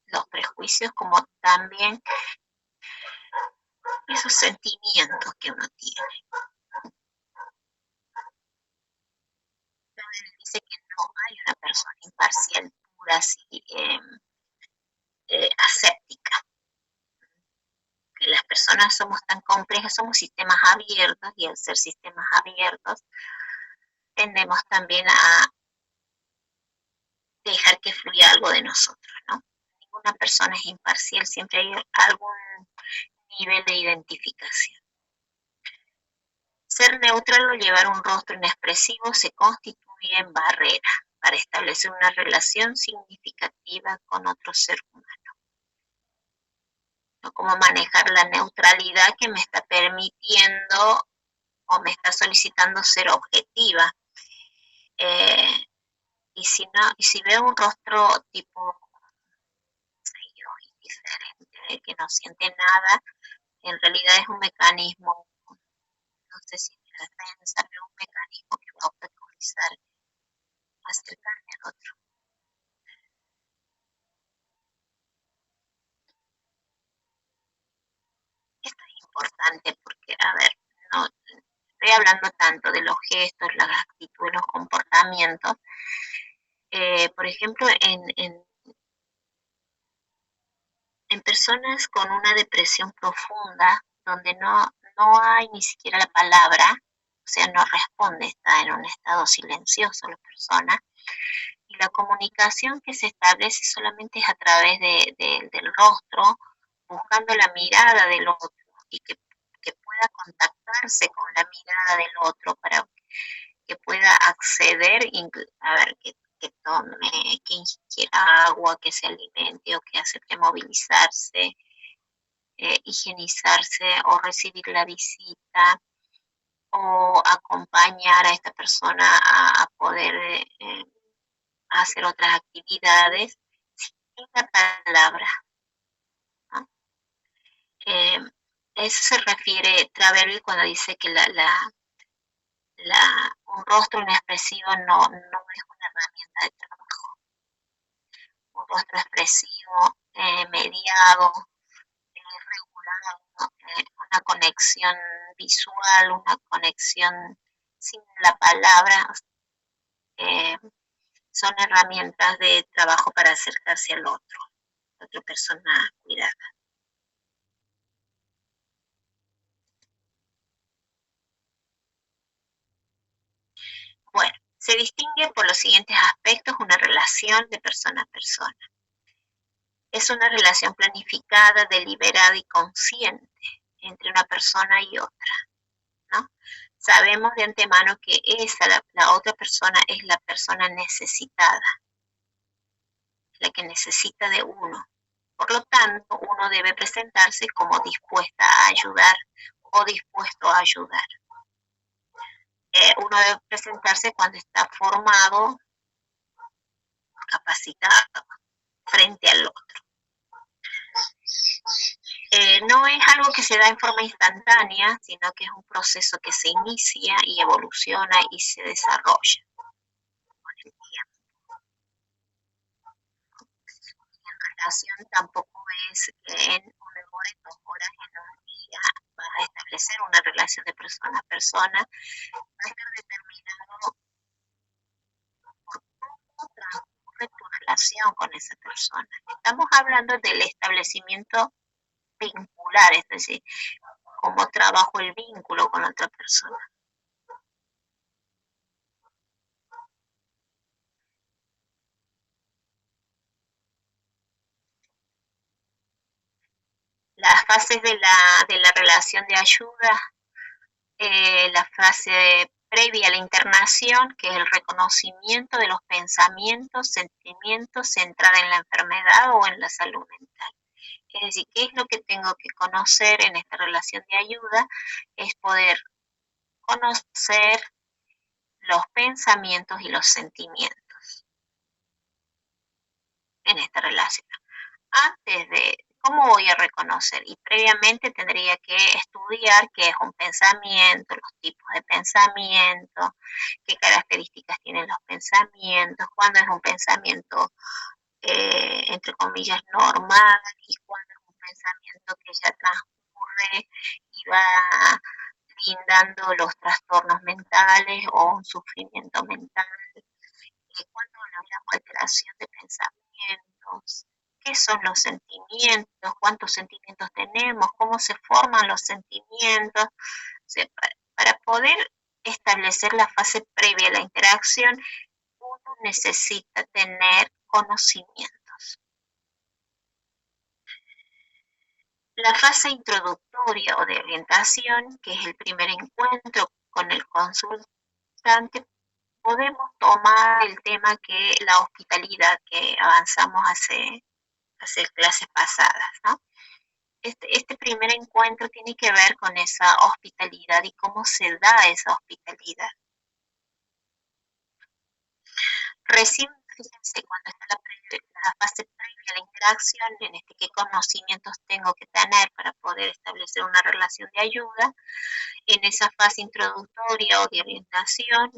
Los prejuicios como también esos sentimientos que uno tiene. Dice que no hay una persona imparcial, pura, así, aséptica. Que las personas somos tan complejas, somos sistemas abiertos y al ser sistemas abiertos tendemos también a dejar que fluya algo de nosotros, ¿no? Ninguna persona es imparcial, siempre hay algún nivel de identificación. Ser neutral o llevar un rostro inexpresivo se constituye en barrera para establecer una relación significativa con otro ser humano. ¿No? Cómo manejar la neutralidad que me está permitiendo o me está solicitando ser objetiva. Y si veo un rostro tipo indiferente, que no siente nada, en realidad es un mecanismo, no sé si de defensa, pero un mecanismo que va a obstaculizar acercarme al otro. Esto es importante porque, a ver, no estoy hablando tanto de los gestos, las actitudes, los comportamientos. Por ejemplo, en personas con una depresión profunda, donde no hay ni siquiera la palabra, o sea, no responde, está en un estado silencioso la persona, y la comunicación que se establece solamente es a través del rostro, buscando la mirada del otro, y que pueda contactarse con la mirada del otro para que pueda acceder, a ver, que tome, que ingiera agua, que se alimente o que acepte movilizarse, higienizarse o recibir la visita o acompañar a esta persona a poder hacer otras actividades sin la palabra, ¿no? Eso se refiere Traverby cuando dice que un rostro inexpresivo no es una herramienta de trabajo. Un rostro expresivo, mediado, regulado, una conexión visual, una conexión sin la palabra, son herramientas de trabajo para acercarse al otro, a otra persona cuidada. Bueno, se distingue por los siguientes aspectos una relación de persona a persona. Es una relación planificada, deliberada y consciente entre una persona y otra, ¿no? Sabemos de antemano que la otra persona es la persona necesitada, la que necesita de uno. Por lo tanto, uno debe presentarse como dispuesta a ayudar o dispuesto a ayudar. Uno debe presentarse cuando está formado, capacitado frente al otro. No es algo que se da en forma instantánea, sino que es un proceso que se inicia y evoluciona y se desarrolla con el tiempo. En relación tampoco es que en una hora, en 2 horas, en un día vas a establecer una relación de persona a persona. Va a estar determinado por cómo transcurre tu relación con esa persona. Estamos hablando del establecimiento vincular, es decir, cómo trabajo el vínculo con otra persona. Las fases de la relación de ayuda, la fase previa a la internación, que es el reconocimiento de los pensamientos, sentimientos centrada en la enfermedad o en la salud mental. Es decir, ¿qué es lo que tengo que conocer en esta relación de ayuda? Es poder conocer los pensamientos y los sentimientos en esta relación. Antes de cómo voy a reconocer, y previamente tendría que estudiar qué es un pensamiento, los tipos de pensamiento, qué características tienen los pensamientos, cuándo es un pensamiento entre comillas normal y cuándo es un pensamiento que ya transcurre y va brindando los trastornos mentales o un sufrimiento mental, cuándo hay alteración de pensamientos, qué son los sentimientos, cuántos sentimientos tenemos, cómo se forman los sentimientos. O sea, para poder establecer la fase previa a la interacción, uno necesita tener conocimientos. La fase introductoria o de orientación, que es el primer encuentro con el consultante, podemos tomar el tema que la hospitalidad que avanzamos hace clases pasadas, ¿no? Este primer encuentro tiene que ver con esa hospitalidad y cómo se da esa hospitalidad. Recién, fíjense, cuando está la fase previa a la interacción, en qué conocimientos tengo que tener para poder establecer una relación de ayuda, en esa fase introductoria o de orientación,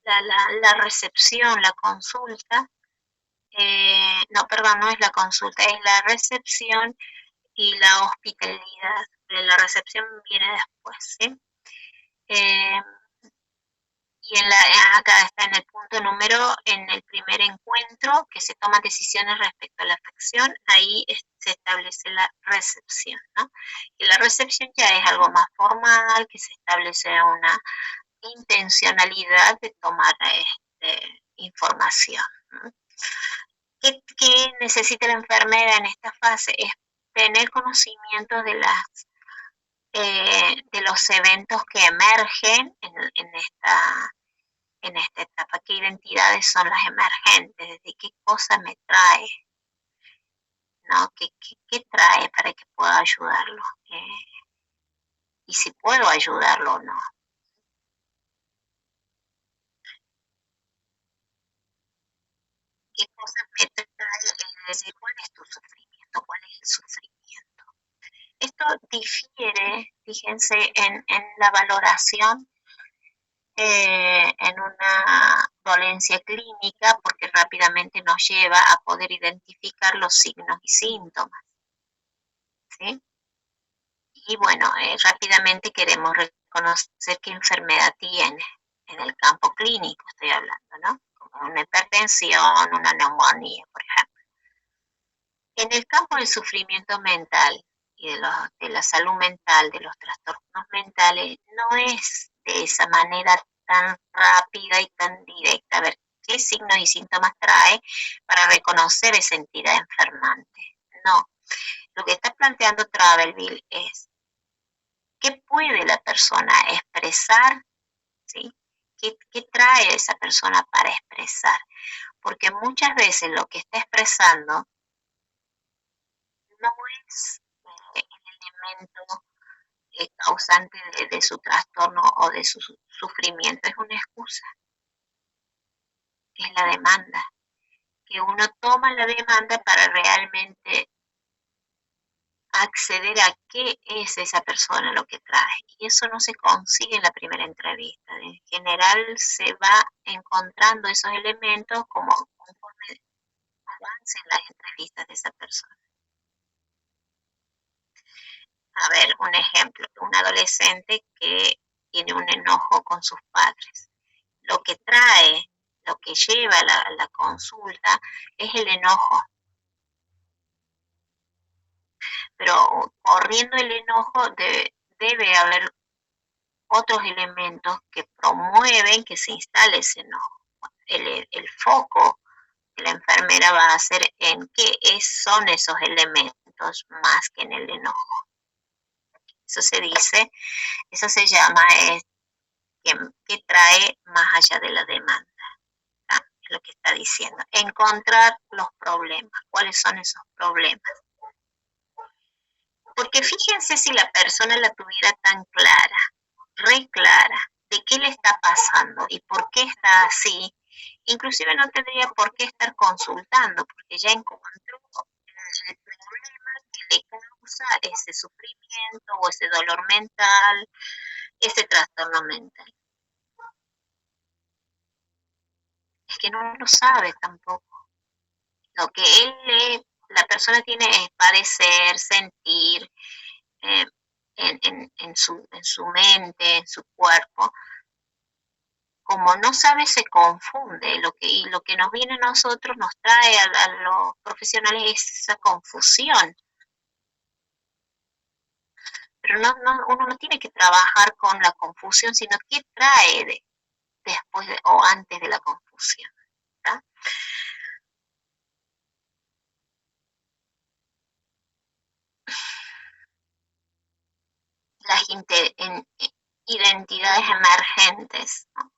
la recepción, la consulta, no es la consulta, es la recepción y la hospitalidad. La recepción viene después, ¿sí? Y acá está en el punto número, en el primer encuentro, que se toman decisiones respecto a la afección, ahí se establece la recepción, ¿no? Y la recepción ya es algo más formal, que se establece una intencionalidad de tomar información, ¿no? ¿Qué necesita la enfermera en esta fase? Es tener conocimiento de los eventos que emergen en esta etapa, qué identidades son las emergentes, de qué cosa me trae, ¿no? ¿Qué trae para que pueda ayudarlo? Y si puedo ayudarlo o no. ¿Qué cosas me trae? Es decir, ¿cuál es tu sufrimiento? ¿Cuál es el sufrimiento? Esto difiere, fíjense, en la valoración en una dolencia clínica porque rápidamente nos lleva a poder identificar los signos y síntomas, ¿sí? Y bueno, rápidamente queremos reconocer qué enfermedad tiene en el campo clínico, estoy hablando, ¿no? Como una hipertensión, una neumonía, por ejemplo. En el campo del sufrimiento mental y de la salud mental, de los trastornos mentales, no es de esa manera tan rápida y tan directa. A ver, ¿qué signos y síntomas trae para reconocer esa entidad enfermante? No. Lo que está planteando Travelville es qué puede la persona expresar, ¿sí? ¿Qué trae esa persona para expresar? Porque muchas veces lo que está expresando no es el elemento causante de su trastorno o de su sufrimiento, es una excusa, es la demanda, que uno toma la demanda para realmente acceder a qué es esa persona lo que trae. Y eso no se consigue en la primera entrevista. En general se va encontrando esos elementos como conforme avancen las entrevistas de esa persona. A ver, un ejemplo, un adolescente que tiene un enojo con sus padres. Lo que trae, lo que lleva la consulta es el enojo. Pero corriendo el enojo debe haber otros elementos que promueven que se instale ese enojo. El foco de la enfermera va a ser en qué son esos elementos más que en el enojo. Eso se dice, eso se llama que trae más allá de la demanda. ¿Ah? Es lo que está diciendo. Encontrar los problemas. ¿Cuáles son esos problemas? Porque fíjense si la persona la tuviera tan clara, re clara, de qué le está pasando y por qué está así, inclusive no tendría por qué estar consultando, porque ya encontró el problema que le causa ese sufrimiento o ese dolor mental, ese trastorno mental. Es que no lo sabe tampoco. Lo que la persona tiene es padecer, sentir, en su mente, en su cuerpo. Como no sabe, se confunde. Y lo que nos viene a nosotros, nos trae a los profesionales es esa confusión. Pero uno no tiene que trabajar con la confusión, sino qué trae después o antes de la confusión. ¿Tá? Las identidades emergentes, ¿no?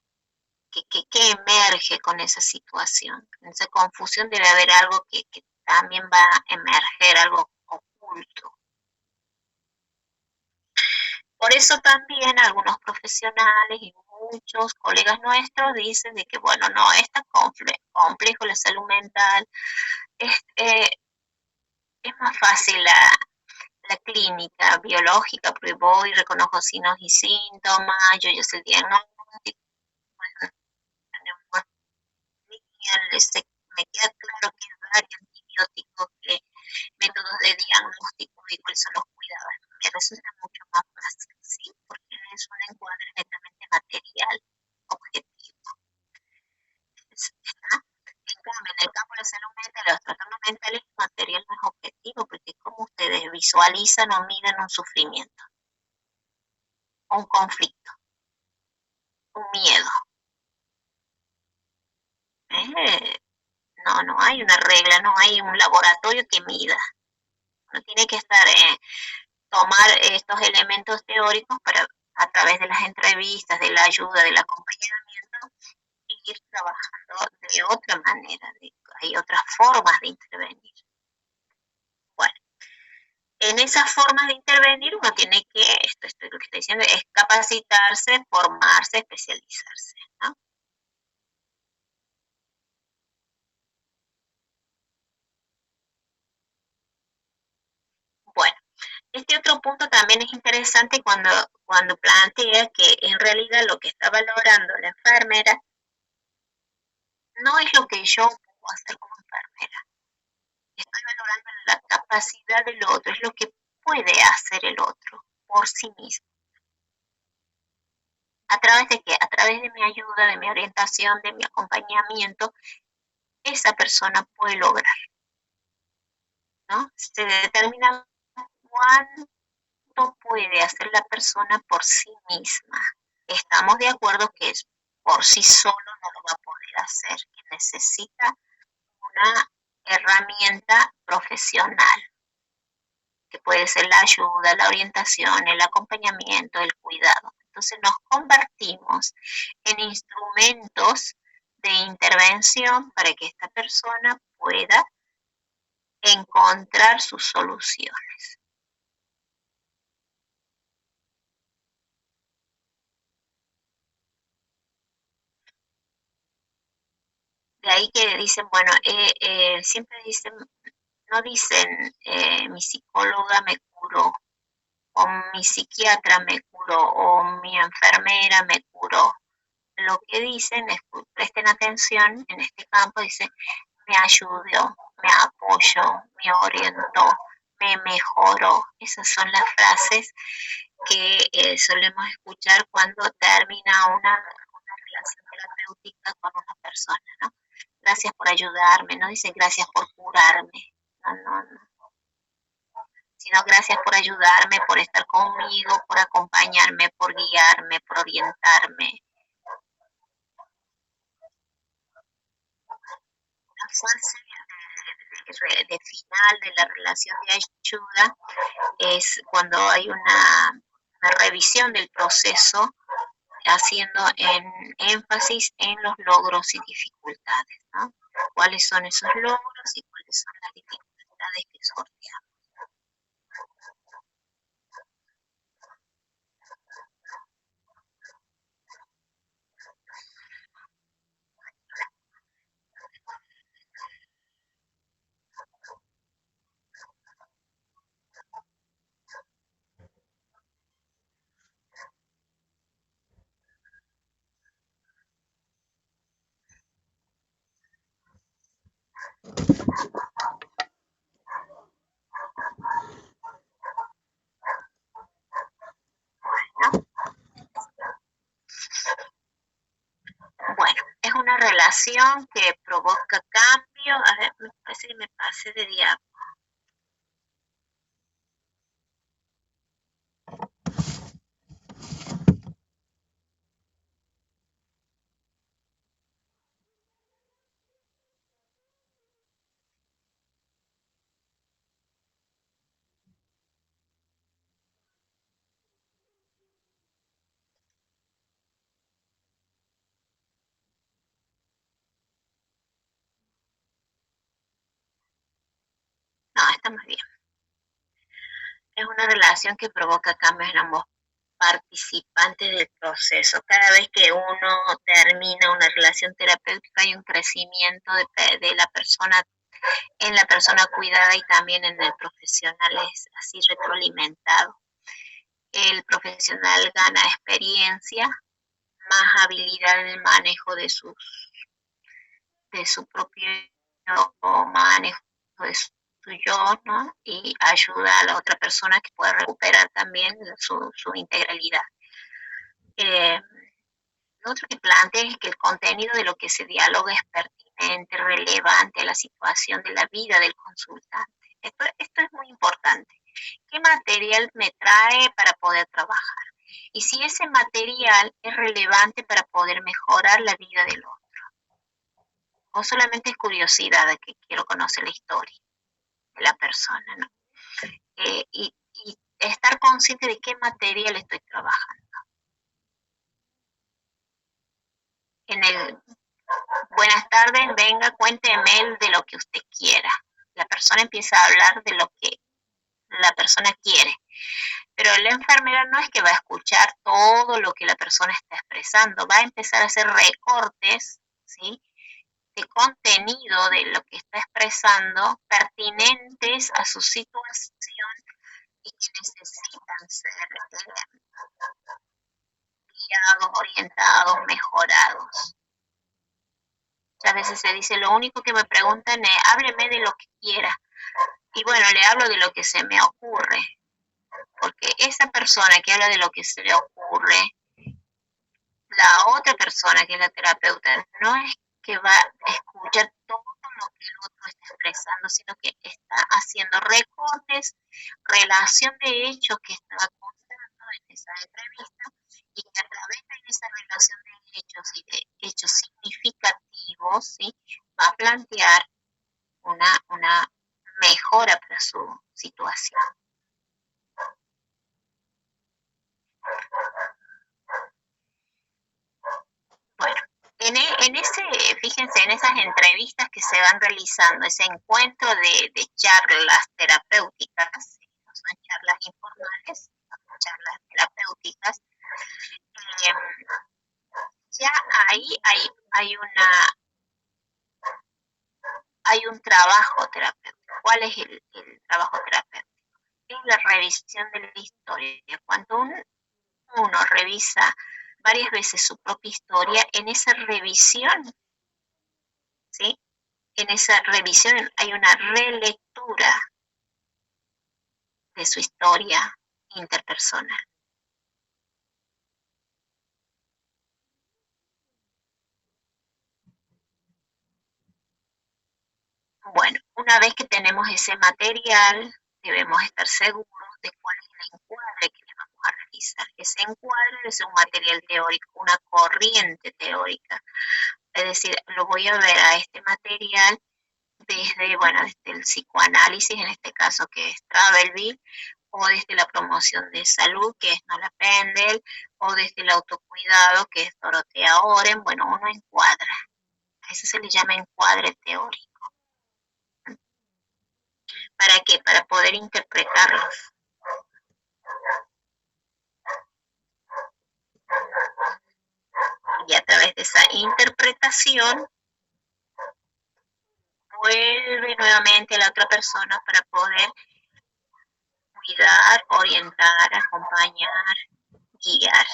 ¿Qué emerge con esa situación? En esa confusión debe haber algo que también va a emerger, algo oculto. Por eso también algunos profesionales y muchos colegas nuestros dicen de que, bueno, no, es tan complejo la salud mental, es más fácil la clínica biológica, porque voy, reconozco signos y síntomas, yo ya sé el diagnóstico, me queda claro que hay antibióticos, que métodos de diagnóstico y cuáles son los cuidados. Me resulta mucho más fácil, ¿sí? Porque es un encuadre netamente material, objetivo. ¿Está? En cambio, en el campo de la salud mental, los trastornos mentales, el material no es objetivo, porque como ustedes visualizan o miden un sufrimiento, un conflicto, un miedo. No hay una regla, no hay un laboratorio que mida. Uno tiene que tomar estos elementos teóricos para, a través de las entrevistas, de la ayuda, del acompañamiento, ir trabajando de otra manera. Hay otras formas de intervenir. En esas formas de intervenir uno tiene que, esto es lo que estoy diciendo, es capacitarse, formarse, especializarse, ¿no? Bueno, este otro punto también es interesante cuando plantea que en realidad lo que está valorando la enfermera no es lo que yo puedo hacer como enfermera. Estoy valorando la capacidad del otro, es lo que puede hacer el otro por sí mismo. ¿A través de qué? A través de mi ayuda, de mi orientación, de mi acompañamiento, esa persona puede lograr, ¿no? Se determina cuánto puede hacer la persona por sí misma. Estamos de acuerdo que por sí solo no lo va a poder hacer, que necesita una herramienta profesional, que puede ser la ayuda, la orientación, el acompañamiento, el cuidado. Entonces nos convertimos en instrumentos de intervención para que esta persona pueda encontrar sus soluciones. De ahí que dicen, bueno, siempre dicen, no dicen mi psicóloga me curó, o mi psiquiatra me curó, o mi enfermera me curó. Lo que dicen es, presten atención, en este campo dice, me ayudó, me apoyó, me orientó, me mejoró. Esas son las frases que solemos escuchar cuando termina una relación terapéutica con una persona, ¿no? Gracias por ayudarme, no dice gracias por curarme, no, sino gracias por ayudarme, por estar conmigo, por acompañarme, por guiarme, por orientarme. La fase de final de la relación de ayuda es cuando hay una revisión del proceso haciendo énfasis en los logros y dificultades, ¿no? ¿Cuáles son esos logros y cuáles son las dificultades que sorteamos? ¿No? Bueno, es una relación que provoca cambio. A ver, me parece que me pasé de diálogo. No, estamos bien. Es una relación que provoca cambios en ambos participantes del proceso. Cada vez que uno termina una relación terapéutica hay un crecimiento de la persona en la persona cuidada y también en el profesional, es así retroalimentado. El profesional gana experiencia, más habilidad en el manejo de su propio manejo de su yo, ¿no? Y ayuda a la otra persona que pueda recuperar también su integralidad. Lo otro que plantea es que el contenido de lo que se dialoga es pertinente, relevante a la situación de la vida del consultante. Esto es muy importante. ¿Qué material me trae para poder trabajar? Y si ese material es relevante para poder mejorar la vida del otro. O solamente es curiosidad de que quiero conocer la historia de la persona, ¿no? Y estar consciente de qué material estoy trabajando. En el buenas tardes, venga, cuénteme de lo que usted quiera. La persona empieza a hablar de la persona quiere. Pero la enfermera no es que va a escuchar todo lo que la persona está expresando, va a empezar a hacer recortes, ¿sí?, de contenido de lo que está expresando pertinentes a su situación y que necesitan ser guiados, orientados, mejorados. Muchas veces se dice, lo único que me preguntan es, hábleme de lo que quiera. Y bueno, le hablo de lo que se me ocurre. Porque esa persona que habla de lo que se le ocurre, la otra persona que es la terapeuta, no es que va a escuchar todo lo que el otro está expresando, sino que está haciendo recortes, relación de hechos que estaba contando en esa entrevista y que a través de esa relación de hechos y de hechos significativos, ¿sí?, va a plantear una mejora para su situación. Bueno, fíjense, en esas entrevistas que se van realizando, ese encuentro de charlas terapéuticas, no son charlas informales, son charlas terapéuticas, ya ahí hay un trabajo terapéutico. ¿Cuál es el trabajo terapéutico? Es la revisión de la historia. Cuando uno revisa varias veces su propia historia, en esa revisión, ¿sí?, en esa revisión hay una relectura de su historia interpersonal. Bueno, una vez que tenemos ese material, debemos estar seguros de cuál es el encuadre que le vamos a realizar. Ese encuadre es un material teórico, una corriente teórica. Es decir, lo voy a ver a este material desde el psicoanálisis, en este caso que es Travelville, o desde la promoción de salud, que es Nola Pendel, o desde el autocuidado, que es Dorotea Oren. Bueno, uno encuadra. A eso se le llama encuadre teórico. ¿Para qué? Para poder interpretarlos. Y a través de esa interpretación vuelve nuevamente a la otra persona para poder cuidar, orientar, acompañar, guiar.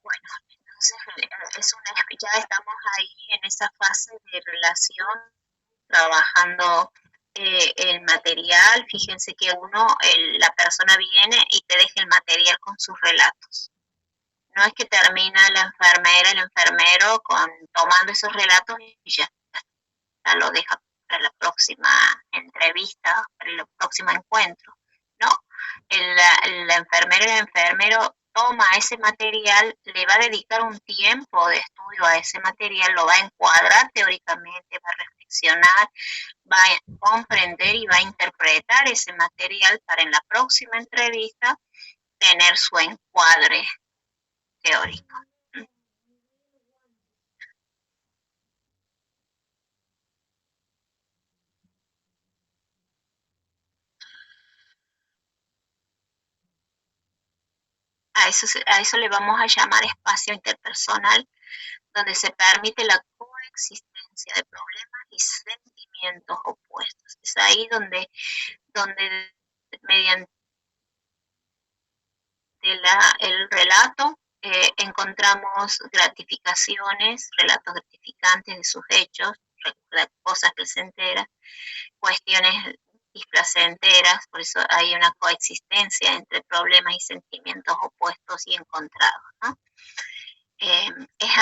Bueno, entonces ya estamos ahí en esa fase de relación, trabajando el material. Fíjense que la persona viene y te deja el material con sus relatos. No es que termina la enfermera, el enfermero tomando esos relatos y ya lo deja para la próxima entrevista, para el próximo encuentro, ¿no? La enfermera y el enfermero toma ese material, le va a dedicar un tiempo de estudio a ese material, lo va a encuadrar teóricamente, va a reflexionar, va a comprender y va a interpretar ese material para en la próxima entrevista tener su encuadre teórico. A eso le vamos a llamar espacio interpersonal, donde se permite la coexistencia de problemas y sentimientos opuestos. Es ahí donde mediante el relato encontramos gratificaciones, relatos gratificantes de sus hechos, cosas placenteras, cuestiones displacenteras, por eso hay una coexistencia entre problemas y sentimientos opuestos y encontrados, ¿no? Es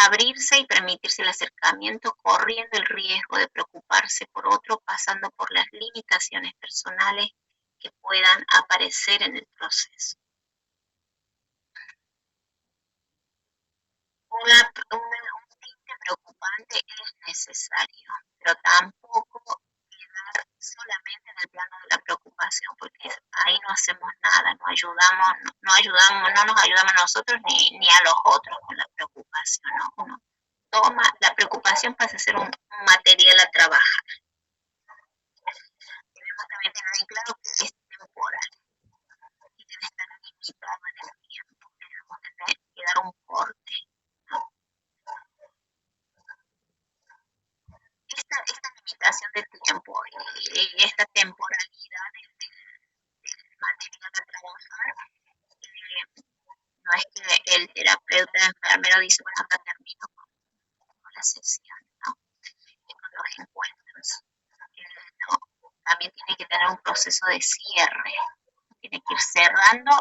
abrirse y permitirse el acercamiento, corriendo el riesgo de preocuparse por otro, pasando por las limitaciones personales que puedan aparecer en el proceso. Un tinte preocupante es necesario, pero tampoco quedar solamente en el plano de la preocupación preocupación, porque ahí no hacemos nada, no nos ayudamos nosotros ni a los otros con la preocupación, ¿no? Uno toma, la preocupación pasa a ser un material a trabajar. Debemos también tener en claro que es temporal y debe estar limitado en el tiempo. Debemos tener que dar un corte, ¿no? Esta limitación de tiempo y esta temporalidad del material a trabajar, no es que el terapeuta enfermero dice, bueno, acá termino con la sesión, ¿no? Y con los encuentros. No, también tiene que tener un proceso de cierre. Tiene que ir cerrando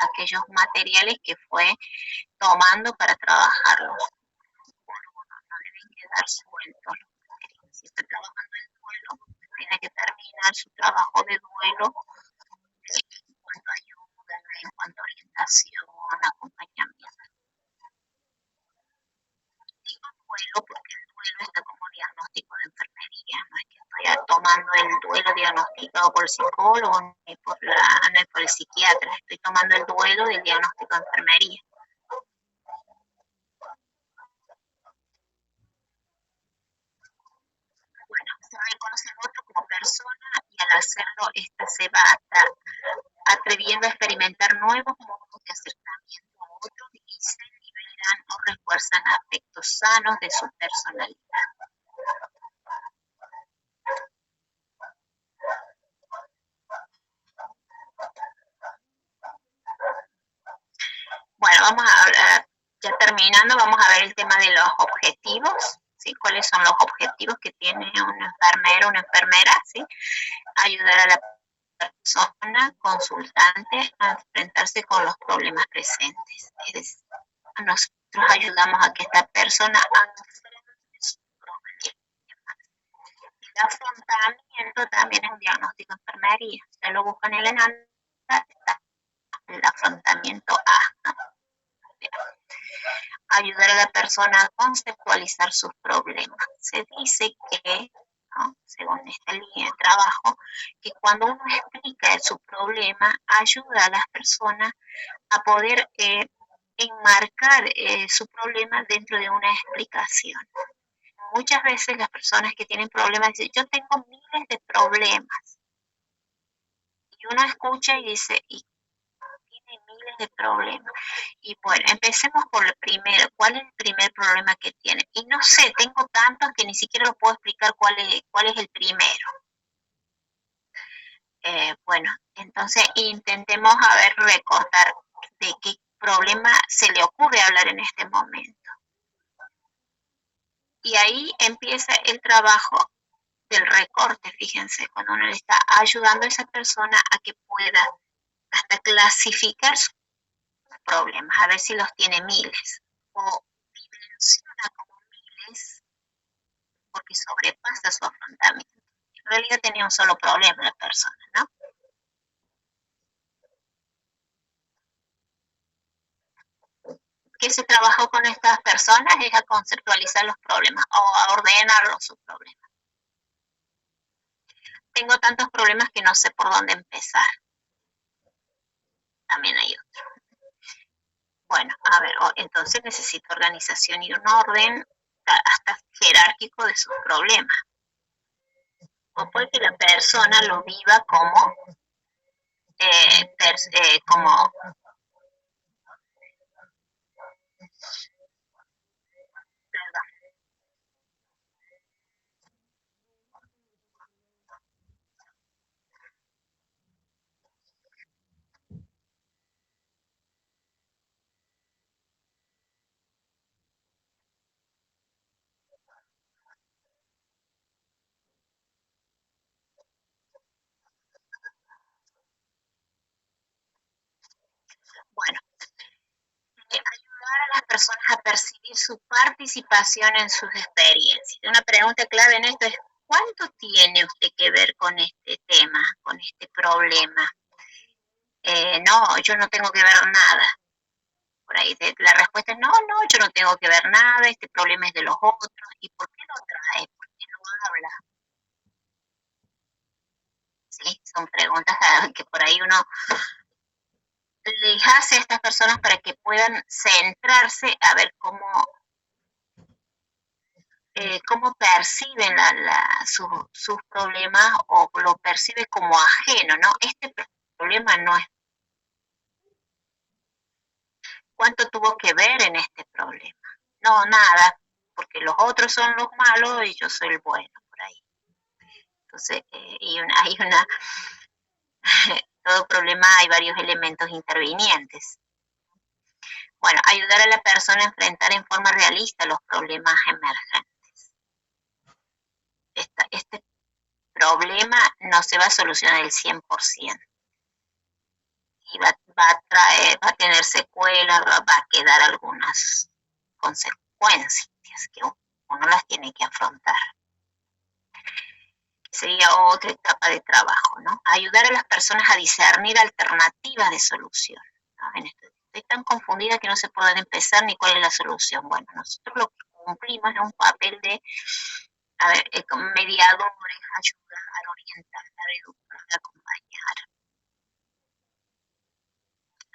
aquellos materiales que fue tomando para trabajarlos. No deben quedar sueltos los materiales. Si está trabajando el duelo, tiene que terminar su trabajo de duelo en cuanto a ayuda, en cuanto a orientación, acompañamiento. Digo duelo porque el duelo está como diagnóstico de enfermería, no es que estoy tomando el duelo diagnosticado por el psicólogo ni por el psiquiatra, estoy tomando el duelo del diagnóstico de enfermería. Bueno, se reconoce al otro como persona y al hacerlo, ésta se va atreviendo a experimentar nuevos modos de acercamiento a otros y se liberan o refuerzan aspectos sanos de su personalidad. Bueno, vamos a hablar, ya terminando, vamos a ver el tema de los objetivos, ¿sí? ¿Cuáles son los objetivos que tiene un enfermero, una enfermera? ¿Sí? Ayudar a la persona consultante a enfrentarse con los problemas presentes. Es decir, nosotros ayudamos a que esta persona enfrente sus problemas. El afrontamiento también es un diagnóstico de enfermería. Ustedes lo buscan en el ENANTA, está el afrontamiento A, ¿no? Ayudar a la persona a conceptualizar sus problemas. Se dice que, ¿no?, según esta línea de trabajo, que cuando uno explica su problema, ayuda a las personas a poder enmarcar su problema dentro de una explicación. Muchas veces las personas que tienen problemas dicen, yo tengo miles de problemas. Y uno escucha y dice, y tiene miles de problemas. Y bueno, empecemos por el primero. ¿Cuál es el primer problema que tiene? Y no sé, tengo tantos que ni siquiera lo puedo explicar cuál es el primero. Bueno, entonces intentemos recordar de qué problema se le ocurre hablar en este momento. Y ahí empieza el trabajo del recorte, fíjense, cuando uno le está ayudando a esa persona a que pueda hasta clasificar sus problemas, a ver si los tiene miles, o dimensiona como miles, porque sobrepasa su afrontamiento. En realidad tenía un solo problema la persona, ¿no? ¿Qué se trabajó con estas personas? Es a conceptualizar los problemas o a ordenar sus problemas. Tengo tantos problemas que no sé por dónde empezar. También hay otro. Bueno, a ver, entonces necesito organización y un orden hasta jerárquico de sus problemas. O puede que la persona lo viva como bueno, ayudar a las personas a percibir su participación en sus experiencias. Una pregunta clave en esto es, ¿cuánto tiene usted que ver con este tema, con este problema? No, yo no tengo que ver nada. Por ahí la respuesta es, no, yo no tengo que ver nada, este problema es de los otros. ¿Y por qué lo trae? ¿Por qué lo habla? ¿Sí? son preguntas que por ahí uno les hace a estas personas para que puedan centrarse a ver cómo perciben sus problemas o lo percibe como ajeno, ¿no? Este problema no es. ¿Cuánto tuvo que ver en este problema? No, nada, porque los otros son los malos y yo soy el bueno por ahí. Entonces, todo problema hay varios elementos intervinientes. Bueno, ayudar a la persona a enfrentar en forma realista los problemas emergentes. Este problema no se va a solucionar el 100%. Y va a tener secuelas, va a quedar algunas consecuencias que uno las tiene que afrontar. Sería otra etapa de trabajo, ¿no? Ayudar a las personas a discernir alternativas de solución, ¿no? Estoy tan confundida que no sé por dónde empezar ni cuál es la solución. Bueno, nosotros lo que cumplimos es un papel de mediadores, ayudar, orientar, educar, acompañar.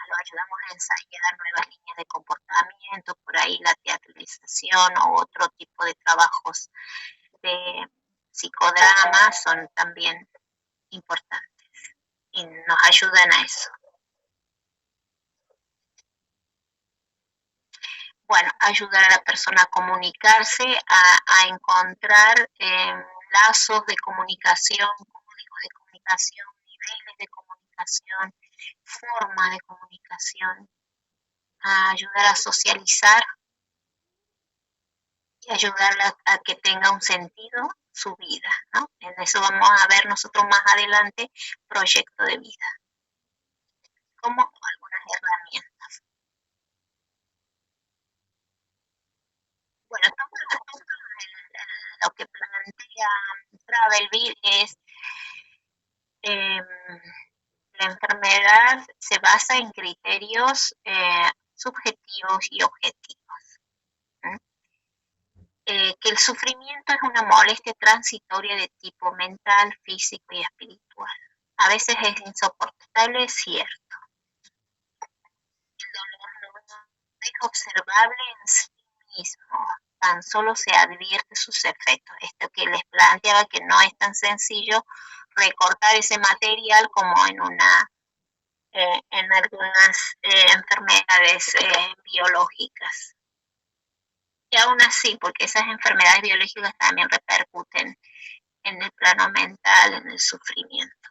Lo ayudamos a ensayar nuevas líneas de comportamiento, por ahí la teatralización o otro tipo de trabajos de psicodrama son también importantes y nos ayudan a eso. Bueno, ayudar a la persona a comunicarse, a encontrar lazos de comunicación, códigos de comunicación, niveles de comunicación, formas de comunicación, a ayudar a socializar y ayudarla a que tenga un sentido su vida, ¿no? En eso vamos a ver nosotros más adelante, proyecto de vida, como algunas herramientas. Bueno, lo que plantea Travelville es la enfermedad se basa en criterios subjetivos y objetivos. Que el sufrimiento es una molestia transitoria de tipo mental, físico y espiritual. A veces es insoportable, es cierto. El dolor no es observable en sí mismo, tan solo se advierte sus efectos. Esto que les planteaba que no es tan sencillo recortar ese material como en algunas enfermedades biológicas. Y aún así, porque esas enfermedades biológicas también repercuten en el plano mental, en el sufrimiento.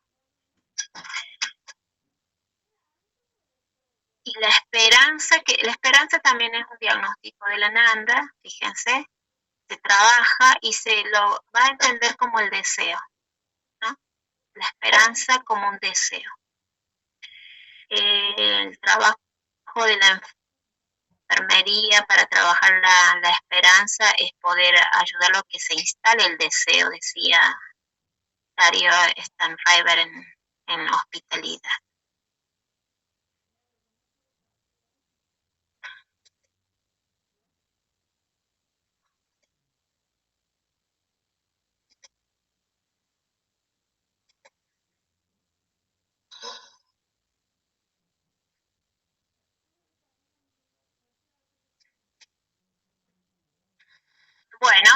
Y la esperanza también es un diagnóstico de la Nanda, fíjense, se trabaja y se lo va a entender como el deseo, ¿no? La esperanza como un deseo. El trabajo de la enfermería para trabajar la esperanza es poder ayudarlo a que se instale el deseo, decía Dario Stanriver en hospitalidad. Bueno,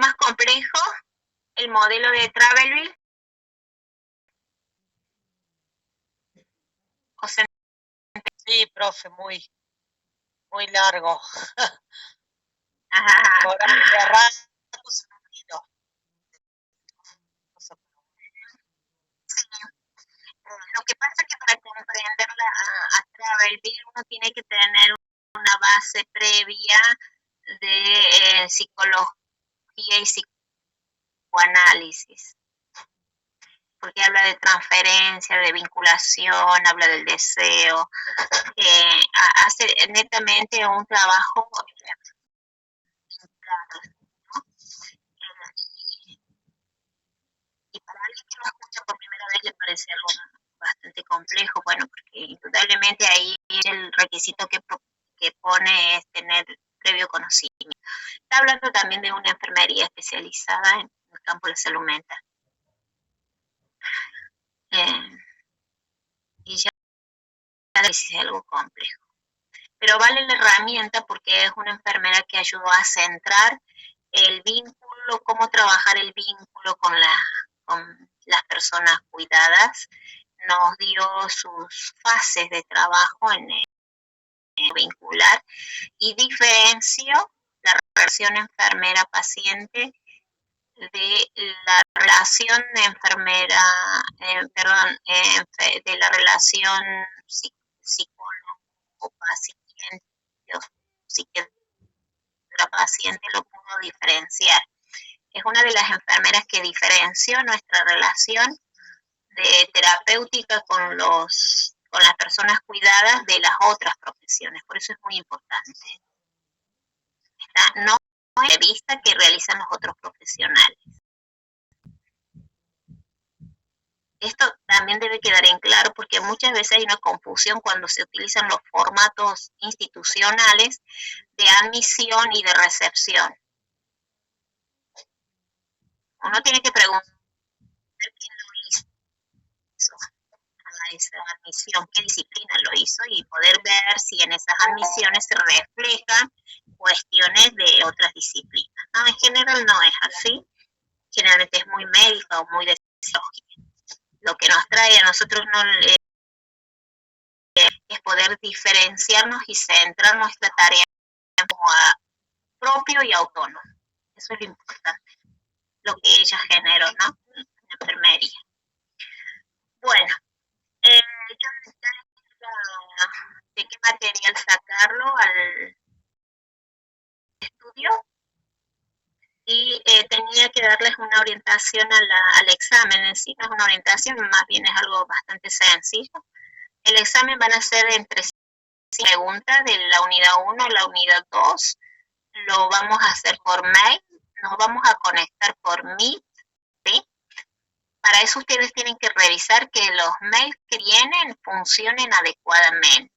más complejo, el modelo de Travelville. José. Sí, profe, muy largo. Lo que pasa es que para comprenderla a Travelville uno tiene que tener una base previa de psicología y psicoanálisis, porque habla de transferencia, de vinculación, habla del deseo, hace netamente un trabajo ¿no? Y para alguien que lo escucha por primera vez le parece algo bastante complejo, bueno, porque indudablemente ahí el requisito que pone es tener previo conocimiento. está hablando también de una enfermería especializada en el campo de la salud mental. Y ya es algo complejo. Pero vale la herramienta porque es una enfermera que ayudó a centrar el vínculo, cómo trabajar el vínculo con las personas cuidadas. Nos dio sus fases de trabajo en el vincular y diferenció la relación enfermera-paciente de la relación de de la relación psicólogo-paciente o psiquiatra-paciente, lo pudo diferenciar. Es una de las enfermeras que diferenció nuestra relación de terapéutica con las personas cuidadas de las otras profesiones. Por eso es muy importante. No es la vista que realizan los otros profesionales. Esto también debe quedar en claro porque muchas veces hay una confusión cuando se utilizan los formatos institucionales de admisión y de recepción. Uno tiene que preguntar quién lo hizo a esa admisión, qué disciplina lo hizo y poder ver si en esas admisiones se reflejan cuestiones de otras disciplinas. No, en general no es así, generalmente es muy médica o muy de psicología. Lo que nos trae a nosotros es poder diferenciarnos y centrar nuestra tarea como propio y autónomo. Eso es lo importante, lo que ella generó, ¿no? En la enfermería. Bueno, yo necesito de qué material sacarlo al estudio y tenía que darles una orientación al examen. En sí no es una orientación, más bien es algo bastante sencillo. El examen van a ser entre 5 preguntas de la unidad 1 a la unidad 2. Lo vamos a hacer por mail, nos vamos a conectar por Meet, ¿sí? Para eso ustedes tienen que revisar que los mails que vienen funcionen adecuadamente.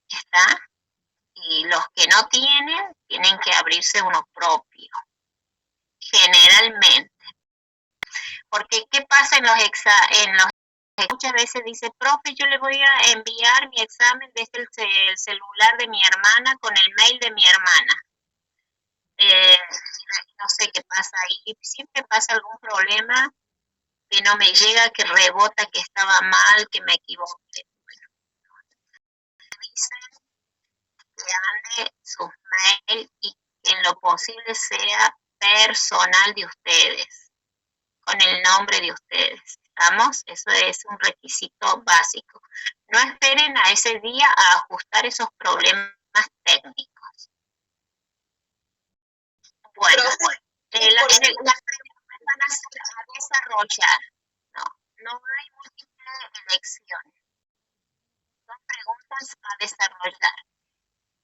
¿Está? Y los que no tienen que abrirse uno propio, generalmente. Porque, ¿qué pasa en los muchas veces dice, profe, yo le voy a enviar mi examen desde el celular de mi hermana con el mail de mi hermana. No sé qué pasa ahí, siempre pasa algún problema que no me llega, que rebota, que estaba mal, que me equivoqué. Dicen que ande sus mail y que en lo posible sea personal de ustedes, con el nombre de ustedes. ¿Estamos? Eso es un requisito básico. No esperen a ese día a ajustar esos problemas técnicos. Bueno, las preguntas van a ser a desarrollar. No hay múltiple elección. Son preguntas a desarrollar.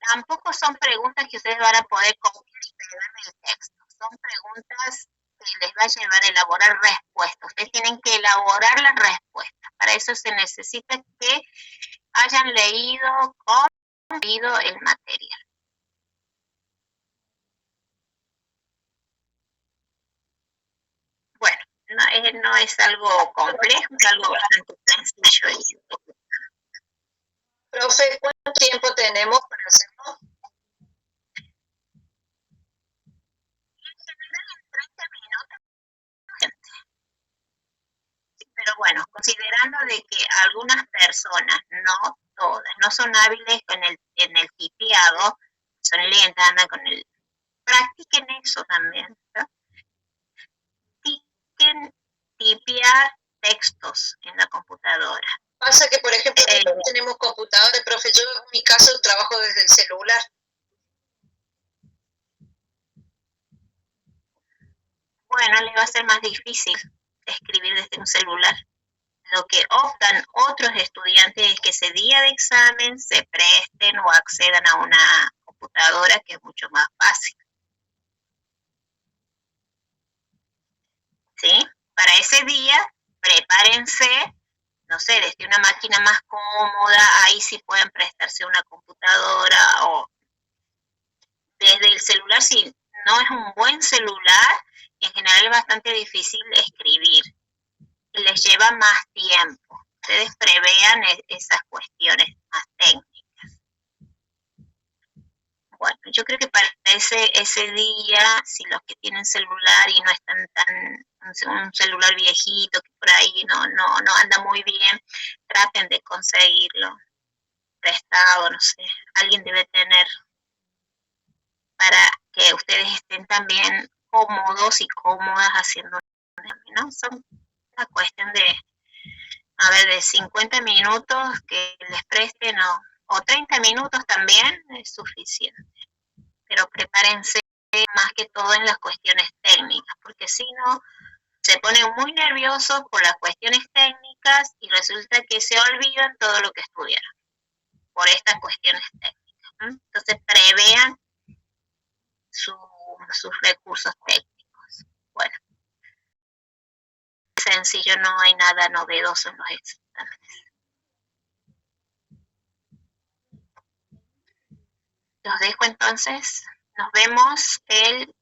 Tampoco son preguntas que ustedes van a poder copiar y pegar del texto. Son preguntas que les va a llevar a elaborar respuestas. Ustedes tienen que elaborar las respuestas. Para eso se necesita que hayan leído, comprendido el material. Bueno, no es algo complejo, es algo bastante sencillo. Profe, ¿cuánto tiempo tenemos para hacerlo? En general en 30 minutos. Pero bueno, considerando de que algunas personas, no todas, no son hábiles en el tipeado, son lentas, andan con el... Practiquen eso también, ¿no? Tipear textos en la computadora. Pasa que, por ejemplo, no tenemos computadora, profe, yo en mi caso trabajo desde el celular. Bueno, les va a ser más difícil escribir desde un celular. Lo que optan otros estudiantes es que ese día de examen se presten o accedan a una computadora, que es mucho más fácil. ¿Sí? Para ese día, prepárense, no sé, desde una máquina más cómoda, ahí sí pueden prestarse una computadora o si no es un buen celular, en general es bastante difícil escribir y les lleva más tiempo. Ustedes prevean esas cuestiones más técnicas. Bueno, yo creo que para ese día, si los que tienen celular y no están un celular viejito que por ahí no anda muy bien, traten de conseguirlo prestado, no sé, alguien debe tener para que ustedes estén también cómodos y cómodas haciendo, ¿no? Son una cuestión de 50 minutos que les presten o 30 minutos también es suficiente. Pero prepárense más que todo en las cuestiones técnicas, porque si no, se ponen muy nerviosos por las cuestiones técnicas y resulta que se olvidan todo lo que estudiaron por estas cuestiones técnicas. Entonces prevean sus recursos técnicos. Bueno, sencillo, no hay nada novedoso en los exámenes. Los dejo entonces, nos vemos el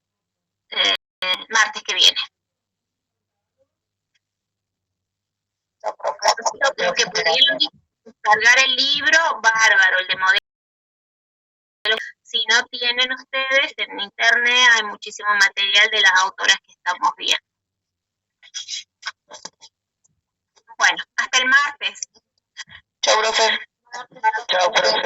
martes que viene. Los que pudieron descargar el libro, bárbaro, el de modelo. Si no tienen ustedes, en internet hay muchísimo material de las autoras que estamos viendo. Bueno, hasta el martes. Chao, profe. Chao, profe.